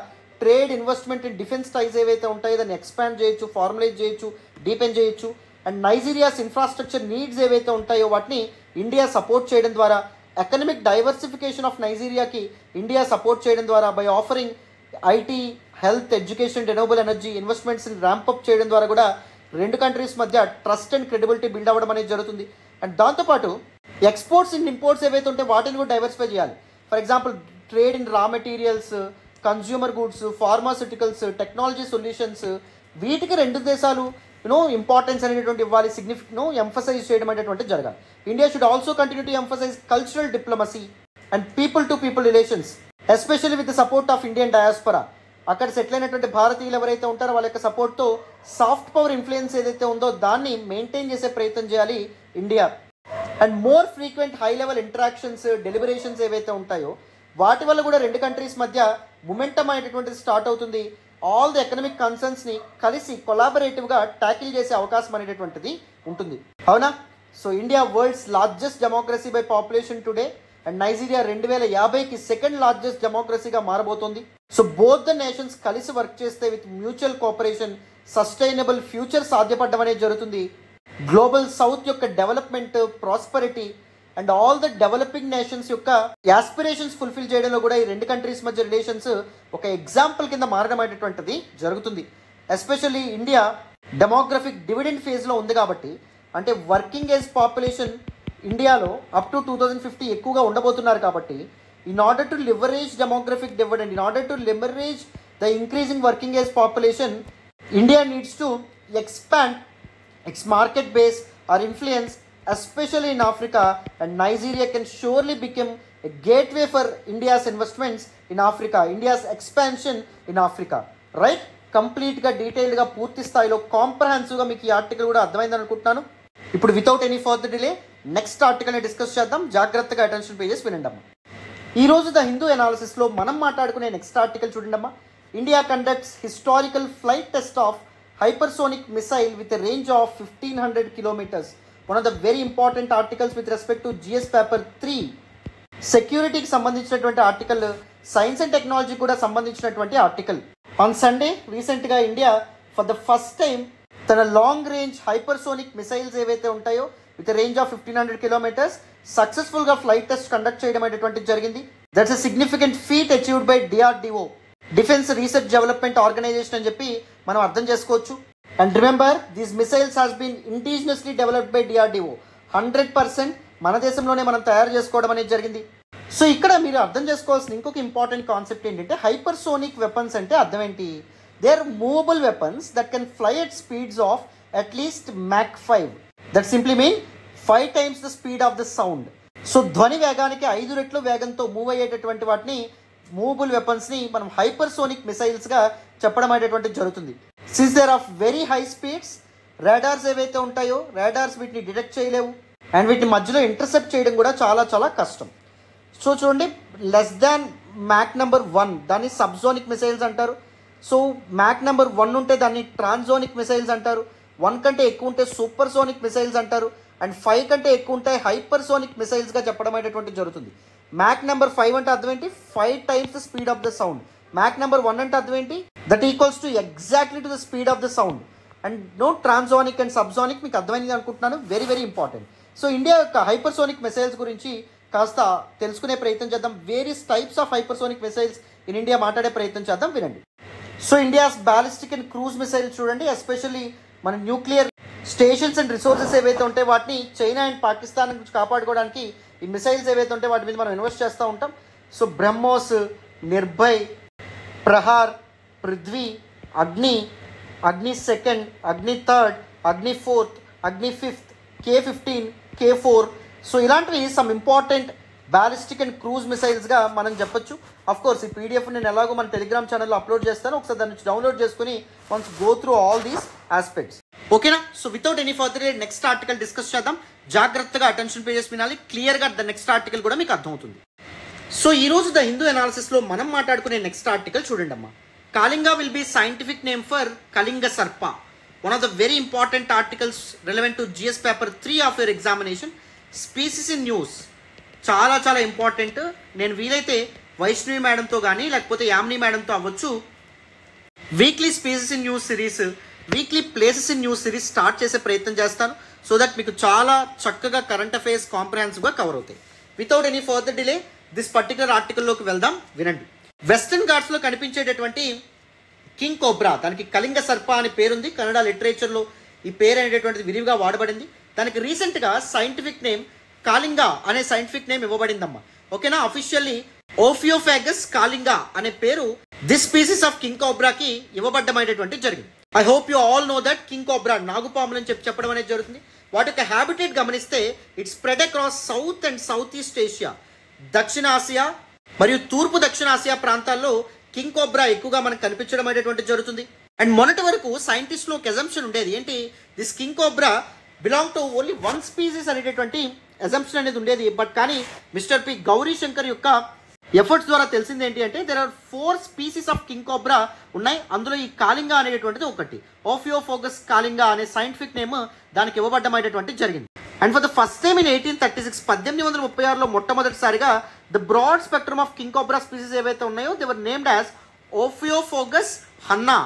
ట్రేడ్, ఇన్వెస్ట్మెంట్ అండ్ డిఫెన్స్ టైజ్ ఏవైతే ఉంటాయో దాన్ని ఎక్స్పాండ్ చేయొచ్చు, ఫార్మలైజ్ చేయొచ్చు, డీపెన్ చేయొచ్చు. అండ్ నైజీరియాస్ ఇన్ఫ్రాస్ట్రక్చర్ నీడ్స్ ఏవైతే ఉంటాయో వాటిని ఇండియా సపోర్ట్ చేయడం ద్వారా, ఎకనామిక్ డైవర్సిఫికేషన్ ఆఫ్ నైజీరియాకి ఇండియా సపోర్ట్ చేయడం ద్వారా, by offering IT, health, education, renewable energy ఇన్వెస్ట్మెంట్స్ని ర్యాంపప్ చేయడం ద్వారా కూడా రెండు కంట్రీస్ మధ్య ట్రస్ట్ అండ్ క్రెడిబిలిటీ బిల్డ్ అవ్వడం అనేది జరుగుతుంది. అండ్ దాంతోపాటు ఎక్స్పోర్ట్స్ అండ్ ఇంపోర్ట్స్ ఏవైతే ఉంటాయో వాటిని కూడా డైవర్సిఫై చేయాలి. ఫర్ ఎగ్జాంపుల్ ట్రేడ్ ఇన్ రా materials, consumer goods, pharmaceuticals, technology solutions, వీటికి రెండు దేశాలు ఇంపార్టెన్స్ అనేటువంటి ఇవ్వాలి, ఎంఫసైజ్ చేయడం అనేటువంటి జరగాలి. India should also continue to emphasise cultural diplomacy and people to people relations, especially with the support of Indian diaspora. అక్కడ సెటిల్ అయినటువంటి భారతీయులు ఎవరైతే ఉంటారో వాళ్ళ యొక్క సపోర్ట్తో సాఫ్ట్ పవర్ ఇన్ఫ్లుయెన్స్ ఏదైతే ఉందో దాన్ని మెయింటైన్ చేసే ప్రయత్నం చేయాలి India. And more frequent high level interactions, deliberations ఏవైతే ఉంటాయో వాటి వల్ల కూడా రెండు కంట్రీస్ మధ్య మొమెంటమ్ అనేటటువంటిది స్టార్ట్ అవుతుంది. ఆల్ ది ఎకనామిక్ కన్సర్న్స్ని కలిసి కొలాబరేటివ్గా ట్యాకిల్ చేసే అవకాశం అనేటటువంటిది ఉంటుంది. అవునా? So India world's largest democracy by population today and Nigeria 2050కి సెకండ్ లార్జెస్ట్ డెమోక్రసీగా మారబోతోంది. సో బోత్ ద నేషన్స్ కలిసి వర్క్ చేస్తే with mutual cooperation sustainable future సాధ్యపడడం అనేది జరుగుతుంది. గ్లోబల్ సౌత్ యొక్క development, prosperity and all the developing nations యొక్క యాస్పిరేషన్స్ ఫుల్ఫిల్ చేయడంలో కూడా ఈ రెండు కంట్రీస్ మధ్య రిలేషన్స్ ఒక ఎగ్జాంపుల్ కింద మారడం అనేటువంటిది జరుగుతుంది. ఎస్పెషల్లీ ఇండియా డెమోగ్రఫిక్ డివిడెండ్ ఫేజ్లో ఉంది కాబట్టి, అంటే వర్కింగ్ ఏజ్ పాపులేషన్ ఇండియాలో అప్ టు 2050 ఎక్కువగా ఉండబోతున్నారు కాబట్టి, in order to leverage demographic dividend, in order to leverage the increasing working age population, India needs to expand its market base or influence, especially in Africa, and Nigeria can surely become a gateway for India's investments in Africa, India's expansion in Africa. Right? కంప్లీట్గా డీటెయిల్డ్గా పూర్తి స్థాయిలో కాంప్రహెన్సివ్గా మీకు ఈ article కూడా అర్థమైందని అనుకుంటున్నాను. ఇప్పుడు without any further delay next ఆర్టికల్ని డిస్కస్ చేద్దాం. జాగ్రత్తగా అటెన్షన్ పేజెస్ వినండి అమ్మా. ఈరోజు ద హిందూ అనాలిసిస్లో మనం మాట్లాడుకునే నెక్స్ట్ ఆర్టికల్ చూడండి అమ్మా. India conducts historical flight test of hypersonic missile with a range of 1500 kilometers. One of the very important articles with respect to GS paper 3. సెక్యూరిటీకి సంబంధించినటువంటి ఆర్టికల్, సైన్స్ అండ్ టెక్నాలజీ కూడా సంబంధించినటువంటి article. On Sunday రీసెంట్గా India for the first time తన long range hypersonic missiles ఏవైతే ఉంటాయో with range of 1500 kilometers సక్సెస్ఫుల్గా flight test conduct చేయడం అనేటువంటిది జరిగింది. That's a significant feat achieved by DRDO, defence research development organisation అని చెప్పి మనం అర్థం చేసుకోవచ్చు. And remember these missiles has been indigenously developed by DRDO. 100% మన దేశంలోనే మనం తయారు చేసుకోవడం అనేది జరిగింది. సో ఇక్కడ మీరు అర్థం చేసుకోవాల్సిన ఇంకొక ఇంపార్టెంట్ కాన్సెప్ట్ ఏంటంటే, హైపర్సోనిక్ వెపన్స్ అంటే అర్థం ఏంటి? They are movable weapons that can fly at speeds of at least Mach 5. That simply mean 5 times the speed of the sound. So ధ్వని వేగానికి 5 రెట్లు వేగంతో మూవ్ అయ్యేటటువంటి వాటిని, మూవబుల్ వెపన్స్ని మనం హైపర్సోనిక్ మిసైల్స్గా చెప్పడం అనేటువంటిది జరుగుతుంది. Since they're of very high speeds, radars ఏవైతే ఉంటాయో రాడార్స్ వీటిని డిటెక్ట్ చేయలేవు అండ్ వీటిని మధ్యలో ఇంటర్సెప్ట్ చేయడం కూడా చాలా చాలా కష్టం. సో చూడండి, లెస్ దాన్ Mach number 1 దాన్ని సబ్జోనిక్ మిసైల్స్ అంటారు. సో Mach number 1 ఉంటే దాన్ని ట్రాన్సోనిక్ మిసైల్స్ అంటారు. 1 కంటే ఎక్కువ ఉంటే సూపర్ సోనిక్ మిసైల్స్ అంటారు. అండ్ 5 కంటే ఎక్కువ ఉంటే హైపర్సోనిక్ మిసైల్స్గా చెప్పడం అనేటువంటిది జరుగుతుంది. Mach number 5 అంటే అర్థం ఏంటి? 5 times the speed of the sound. Mach number 1 అంటే అర్థం ఏంటి? That equals to exactly to the speed of the sound. And no transonic and subsonic మీకు అర్థమైంది అనుకుంటున్నాను. Very very important. So India యొక్క హైపర్సోనిక్ మిసైల్స్ గురించి కాస్త తెలుసుకునే ప్రయత్నం చేద్దాం. Various types of hypersonic missiles in India మాట్లాడే ప్రయత్నం చేద్దాం, వినండి. So India's ballistic and cruise missiles చూడండి. ఎస్పెషల్లీ మన న్యూక్లియర్ స్టేషన్స్ అండ్ రిసోర్సెస్ ఏవైతే ఉంటాయో వాటిని చైనా అండ్ పాకిస్తాన్ నుంచి కాపాడుకోవడానికి ఈ మిసైల్స్ ఏవైతే ఉంటాయో వాటి మీద మనం ఇన్వెస్ట్ చేస్తూ ఉంటాం. So BrahMos, Nirbhay, Prahaar, Prithvi, Agni, Agni second, Agni third, Agni fourth, Agni fifth, K-15, K-4. So ఇలాంటివి some important ballistic and cruise మిసైల్స్గా మనం చెప్పొచ్చు. అఫ్ కోర్స్ ఈ PDF నేను ఎలాగో మన టెలిగ్రామ్ ఛానల్లో అప్లోడ్ చేస్తాను. ఒకసారి దాని నుంచి డౌన్లోడ్ చేసుకుని once go through all these aspects. ఓకేనా? So without any further next article discuss చేద్దాం. జాగ్రత్తగా అటెన్షన్ పేజెస్ వినాలి. క్లియర్గా ద నెక్స్ట్ ఆర్టికల్ కూడా మీకు అర్థమవుతుంది. సో ఈరోజు ద హిందూ అనాలిసిస్లో మనం మాట్లాడుకునే నెక్స్ట్ ఆర్టికల్ చూడండి అమ్మా. Kalinga will be scientific name for Kalinga sarpa. One of the very important articles relevant to GS paper 3 of your examination. Species in news చాలా చాలా ఇంపార్టెంట్. నేను వీలైతే వైష్ణవి మేడంతో కానీ లేకపోతే యామిని మేడంతో అవ్వచ్చు weekly species in news series, weekly places in news series start చేసే ప్రయత్నం చేస్తాను. సో దట్ మీకు చాలా చక్కగా కరెంట్ అఫైర్స్ కాంప్రహెన్సివ్గా కవర్ అవుతాయి. Without any further delay this particular ఆర్టికల్లోకి వెళ్దాం, వినండి. వెస్టర్న్ ఘాట్స్లో కనిపించేటటువంటి కింగ్ కోబ్రా, దానికి కళింగ సర్ప అని పేరుంది. కన్నడ లిటరేచర్లో ఈ పేరు అనేటటువంటిది విరివిగా వాడబడింది. దానికి రీసెంట్గా సైంటిఫిక్ నేమ్ కాళింగ అనే సైంటిఫిక్ నేమ్ ఇవ్వబడిందమ్మా. ఓకేనా? అఫీషియల్లీ ఓఫియోఫాగస్ కాళింగ అనే పేరు దిస్ స్పీసీస్ ఆఫ్ కింగ్ కోబ్రాకి ఇవ్వబడ్డమైనటువంటి జరిగింది. I hope you all know that king cobra నాగుపాములు అని చెప్పడం అనేది జరుగుతుంది. వాటి యొక్క హ్యాబిటేట్ గమనిస్తే it spread across south and south east Asia, దక్షిణ ఆసియా మరియు తూర్పు దక్షిణ ఆసియా ప్రాంతాల్లో కింగ్ కోబ్రా ఎక్కువగా మనకు కనిపించడం అనేటువంటి జరుగుతుంది. అండ్ మొన్నటి వరకు సైంటిస్ట్లో ఒక అజంప్షన్ ఉండేది ఏంటి, this king cobra belong to only 1 species అనేటటువంటి అజంప్షన్ అనేది ఉండేది. బట్ కానీ మిస్టర్ పి గౌరీ శంకర్ యొక్క ఎఫర్ట్స్ ద్వారా తెలిసింది ఏంటి అంటే there are 4 species of king cobra ఉన్నాయి. అందులో ఈ కాలింగా అనేటువంటిది ఒకటి. ఓఫియోఫోగస్ కాలింగా అనే సైంటిఫిక్ నేమ్ దానికి ఇవ్వబడ్డం అనేటువంటిది జరిగింది. And for the first time in 1836 1836లో మొట్టమొదటిసారిగా the broad spectrum of king cobra species ఏవైతే ఉన్నాయో they were named as ophiophagus hannah.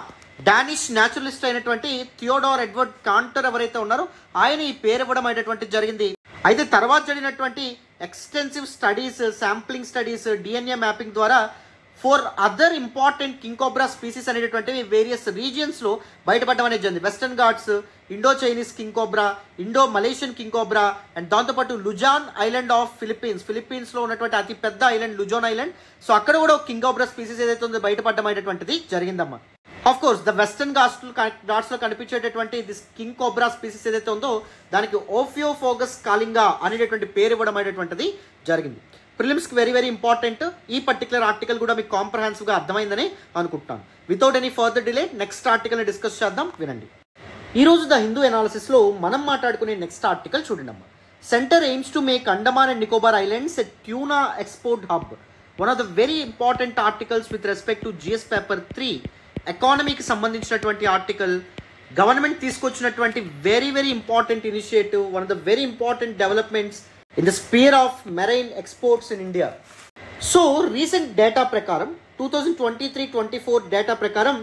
Danish naturalist అయినటువంటి థియోడోర్ ఎడ్వర్డ్ కాంటర్ ఎవరైతే ఉన్నారో ఆయన ఈ పేరు ఇవ్వడం అనేటువంటి జరిగింది. అయితే తర్వాత జరిగినటువంటి extensive studies, sampling studies, DNA mapping ద్వారా 4 other important king cobra species అనేటువంటివి వేరియస్ రీజియన్స్లో బయటపడడం అనేది జరిగింది. Western Ghats, Indo Chinese king cobra, Indo Malaysian king cobra, and దాంతోపాటు లుజాన్ ఐలాండ్ ఆఫ్ ఫిలిప్పీన్స్లో ఉన్నటువంటి అతి పెద్ద ఐలాండ్ లుజాన్ ఐలాండ్. సో అక్కడ కూడా ఒక కింగ్ కోబ్రా స్పీసీస్ ఏదైతే ఉందో బయటపడడం అనేటువంటిది జరిగిందమ్మా. ఆఫ్ కోర్స్ ద వెస్టర్న్ ఘాట్స్లో కనిపించేటటువంటి దిస్ కింగ్ కోబ్రా స్పీసీస్ ఏదైతే ఉందో దానికి ఓఫియోఫోగస్ కాలింగా అనేటటువంటి పేరు ఇవ్వడం అనేటువంటిది జరిగింది. ప్రిలిమ్స్కి వెరీ వెరీ ఇంపార్టెంట్. ఈ పర్టికులర్ ఆర్టికల్ కూడా మీకు కాంప్రహెన్సివ్గా అర్థమైందని అనుకుంటున్నాను. Without any further delay next ఆర్టికల్ని డిస్కస్ చేద్దాం, వినండి. ఈరోజు ద హిందూ ఎనాలిసిస్లో మనం మాట్లాడుకునే నెక్స్ట్ ఆర్టికల్ చూడండి అమ్మా. Centre aims to make Andaman and Nicobar islands a tuna export hub. One of the very important articles with respect to GS paper 3 ఎకానమీకి సంబంధించినటువంటి ఆర్టికల్. గవర్నమెంట్ తీసుకొచ్చినటువంటి very very important initiative, one of the very important developments in the sphere of marine exports in India. So recent data prakaram 2023-24 data prakaram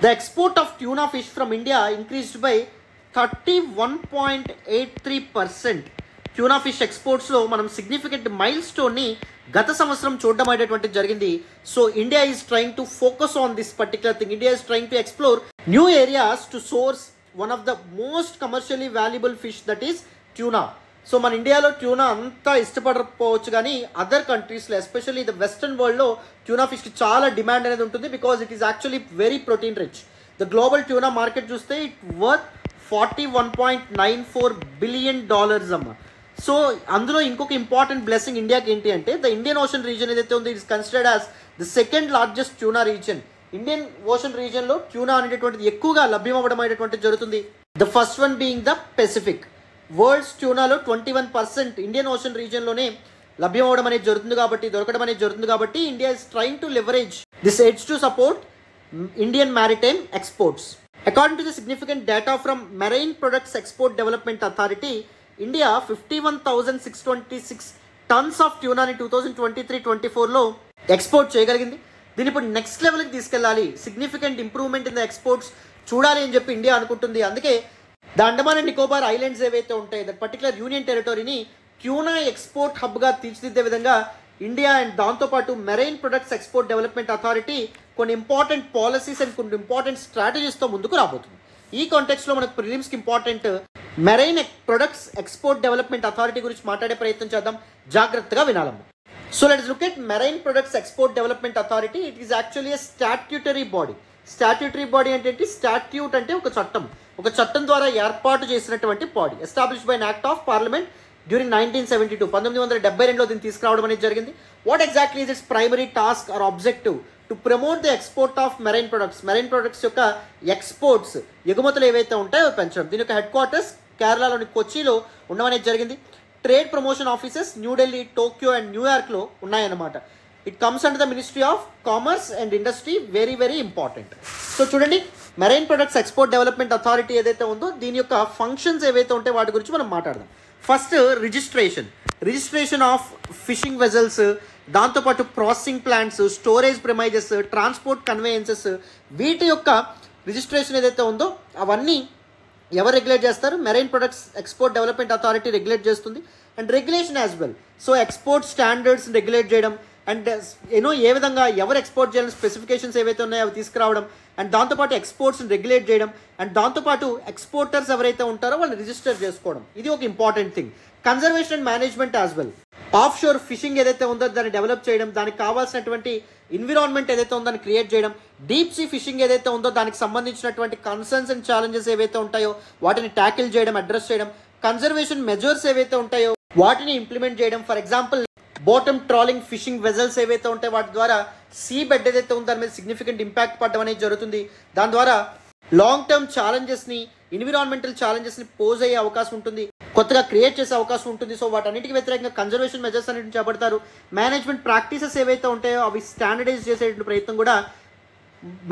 the export of tuna fish from India increased by 31.83%. Tuna fish ఎక్స్పోర్ట్స్లో మనం significant మైల్ స్టోన్ని గత సంవత్సరం చూడడం అనేటువంటిది జరిగింది. So India is trying to focus on this particular thing. India is trying to explore new areas to source one of the most commercially valuable fish that is tuna. So మన ఇండియాలో tuna అంతా ఇష్టపడకపోవచ్చు, కానీ other కంట్రీస్లో especially the western వరల్డ్లో tuna ఫిష్కి చాలా demand అనేది ఉంటుంది because it is actually very protein rich. The global tuna market చూస్తే ఇట్ వర్త్ $41.94 బిలియన్ అమ్మ. సో అందులో ఇంకొక ఇంపార్టెంట్ బ్లెస్సింగ్ ఇండియాకి ఏంటి అంటే ద ఇండియన్ ఓషన్ రీజన్ ఏదైతే ఉందో it is considered as the second largest tuna region. Indian ocean రీజన్లో ట్యూనా అనేటువంటిది ఎక్కువగా లభ్యం అవ్వడం అనేటువంటిది జరుగుతుంది. The first one being the Pacific. World's ట్యూనాలో 21% ఇండియన్ ఓషన్ రీజన్లోనే లభ్యం అవ్వడం అనేది దొరకడం అనేది జరుగుతుంది కాబట్టి India is trying to leverage this edge to support Indian maritime exports. According to the significant data from marine products export development authority, India 51,626 tons of ట్యూనాని 2023-24లో export చేయగలిగింది. దీన్ని ఇప్పుడు నెక్స్ట్ లెవెల్కి తీసుకెళ్ళాలి, significant improvement in the exports చూడాలి అని చెప్పి India అనుకుంటుంది. అందుకే the Andaman and Nicobar islands ఏవైతే ఉంటాయి దట్ పర్టికులర్ యూనియన్ టెరిటరీని ట్యూనా ఎక్స్పోర్ట్ హబ్గా తీర్చిదిద్దే విధంగా ఇండియా అండ్ దాంతోపాటు marine products export development authority కొన్ని ఇంపార్టెంట్ పాలసీస్ అండ్ కొన్ని ఇంపార్టెంట్ స్ట్రాటజీస్తో ముందుకు రాబోతుంది. ఈ కాంటెక్స్లో మనకు ప్రిలిమ్స్కి important marine products export development authority గురించి మాట్లాడే ప్రయత్నం చేద్దాం, జాగ్రత్తగా వినాలమ్మ. So let's look at marine products export development authority. It is actually a statutory body. Statutory body అంటే స్టాట్యూట్ అంటే ఒక చట్టం ద్వారా ఏర్పాటు చేసినటువంటి body, established by act of parliament during 1972 1972లో దీన్ని తీసుకురావడం అనేది జరిగింది. What exactly is it's primary task are objective? To promote the export of marine products యొక్క ఎక్స్పోర్ట్స్, ఎగుమతులు ఏవైతే ఉంటాయో పెంచడం. దీని యొక్క హెడ్ క్వార్టర్స్ కేరళలోని కొచ్చిలో ఉండమనేది జరిగింది. Trade promotion offices New Delhi, Tokyo and న్యూయార్క్లో ఉన్నాయన్నమాట. It comes under the ministry of commerce and industry, very very important. So చూడండి, marine products export development authority ఏదైతే ఉందో దీని యొక్క ఫంక్షన్స్ ఏవైతే ఉంటాయో వాటి గురించి మనం మాట్లాడదాం. First registration of fishing vessels, దాంతోపాటు processing plants, storage premises, transport conveyances, వీటి యొక్క రిజిస్ట్రేషన్ ఏదైతే ఉందో అవన్నీ ఎవరు రెగ్యులేట్ చేస్తారు? Marine products export development authority regulate చేస్తుంది. And regulation as well. So export standards regulate చేయడం అండ్ ఏ విధంగా ఎవరు ఎక్స్పోర్ట్ చేయాలని స్పెసిఫికేషన్స్ ఏవైతే ఉన్నాయో అవి తీసుకురావడం అండ్ దాంతోపాటు ఎక్స్పోర్ట్స్ని రెగ్యులేట్ చేయడం అండ్ దాంతోపాటు ఎక్స్పోర్టర్స్ ఎవరైతే ఉంటారో వాళ్ళు రిజిస్టర్ చేసుకోవడం, ఇది ఒక important thing. Conservation and management as well. Of sure fishing ఏదైతే ఉందో దాన్ని డెవలప్ చేయడం, దానికి కావాల్సినటువంటి ఎన్విరాన్మెంట్ ఏదైతే ఉందో దాన్ని క్రియేట్ చేయడం, డీప్ సీ ఫిషింగ్ ఏదైతే ఉందో దానికి సంబంధించినటువంటి కన్సర్న్స్ అండ్ ఛాలెంజెస్ ఏవైతే ఉంటాయో వాటిని ట్యాకిల్ చేయడం, అడ్రస్ చేయడం, కన్జర్వేషన్ మెజర్స్ ఏవైతే ఉంటాయో వాటిని ఇంప్లిమెంట్ చేయడం. For example bottom trolling fishing vessels ఏవైతే ఉంటాయో వాటి ద్వారా సీ బెడ్ ఏదైతే ఉందో దాని మీద సిగ్నిఫికెంట్ ఇంపాక్ట్ పడడం అనేది జరుగుతుంది. దాని ద్వారా లాంగ్ టర్మ్ ఛాలెంజెస్ని ఎన్విరాన్మెంటల్ ఛాలెంజెస్ని పోజ్ అయ్యే అవకాశం ఉంటుంది, కొత్తగా క్రియేట్ చేసే అవకాశం ఉంటుంది. సో వాటన్నిటికీ వ్యతిరేకంగా కన్జర్వేషన్ మెజర్స్ అన్నింటిని చేపడతారు. మేనేజ్మెంట్ ప్రాక్టీసెస్ ఏవైతే ఉంటాయో అవి స్టాండర్డైజ్ చేసేటువంటి ప్రయత్నం కూడా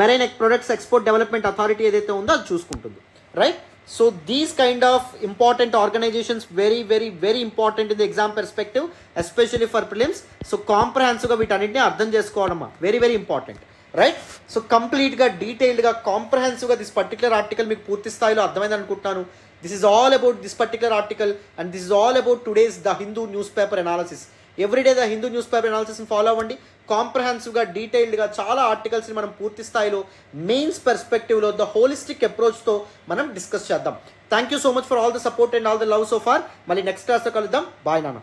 marine products export development authority ఏదైతే ఉందో అది చూసుకుంటుంది, right? So these kind of important organisations very very very important in the exam perspective, especially for prelims. So కాంప్రహెన్సివ్గా వీటన్నిటిని అర్థం చేసుకోవడమా very very important, right? So కంప్లీట్గా డీటెయిల్డ్గా కాంప్రహెన్సివ్గా దిస్ పర్టికులర్ ఆర్టికల్ మీకు పూర్తి స్థాయిలో అర్థమైంది అనుకుంటున్నాను. This is all about this particular article and this is all about today's the Hindu news paper analysis. Everyday the Hindu news paper అనాలిసిస్ని ఫాలో అవ్వండి. కాంప్రహెన్సివ్గా డీటెయిల్డ్గా చాలా ఆర్టికల్స్ని మనం పూర్తి స్థాయిలో మెయిన్స్ పర్స్పెక్టివ్లో ద హోలిస్టిక్ అప్రోచ్తో మనం డిస్కస్ చేద్దాం. Thank you so much for all the support and all the love so far. మళ్ళీ నెక్స్ట్ క్లాస్లో కలుద్దాం. బాయ్ నాన్న.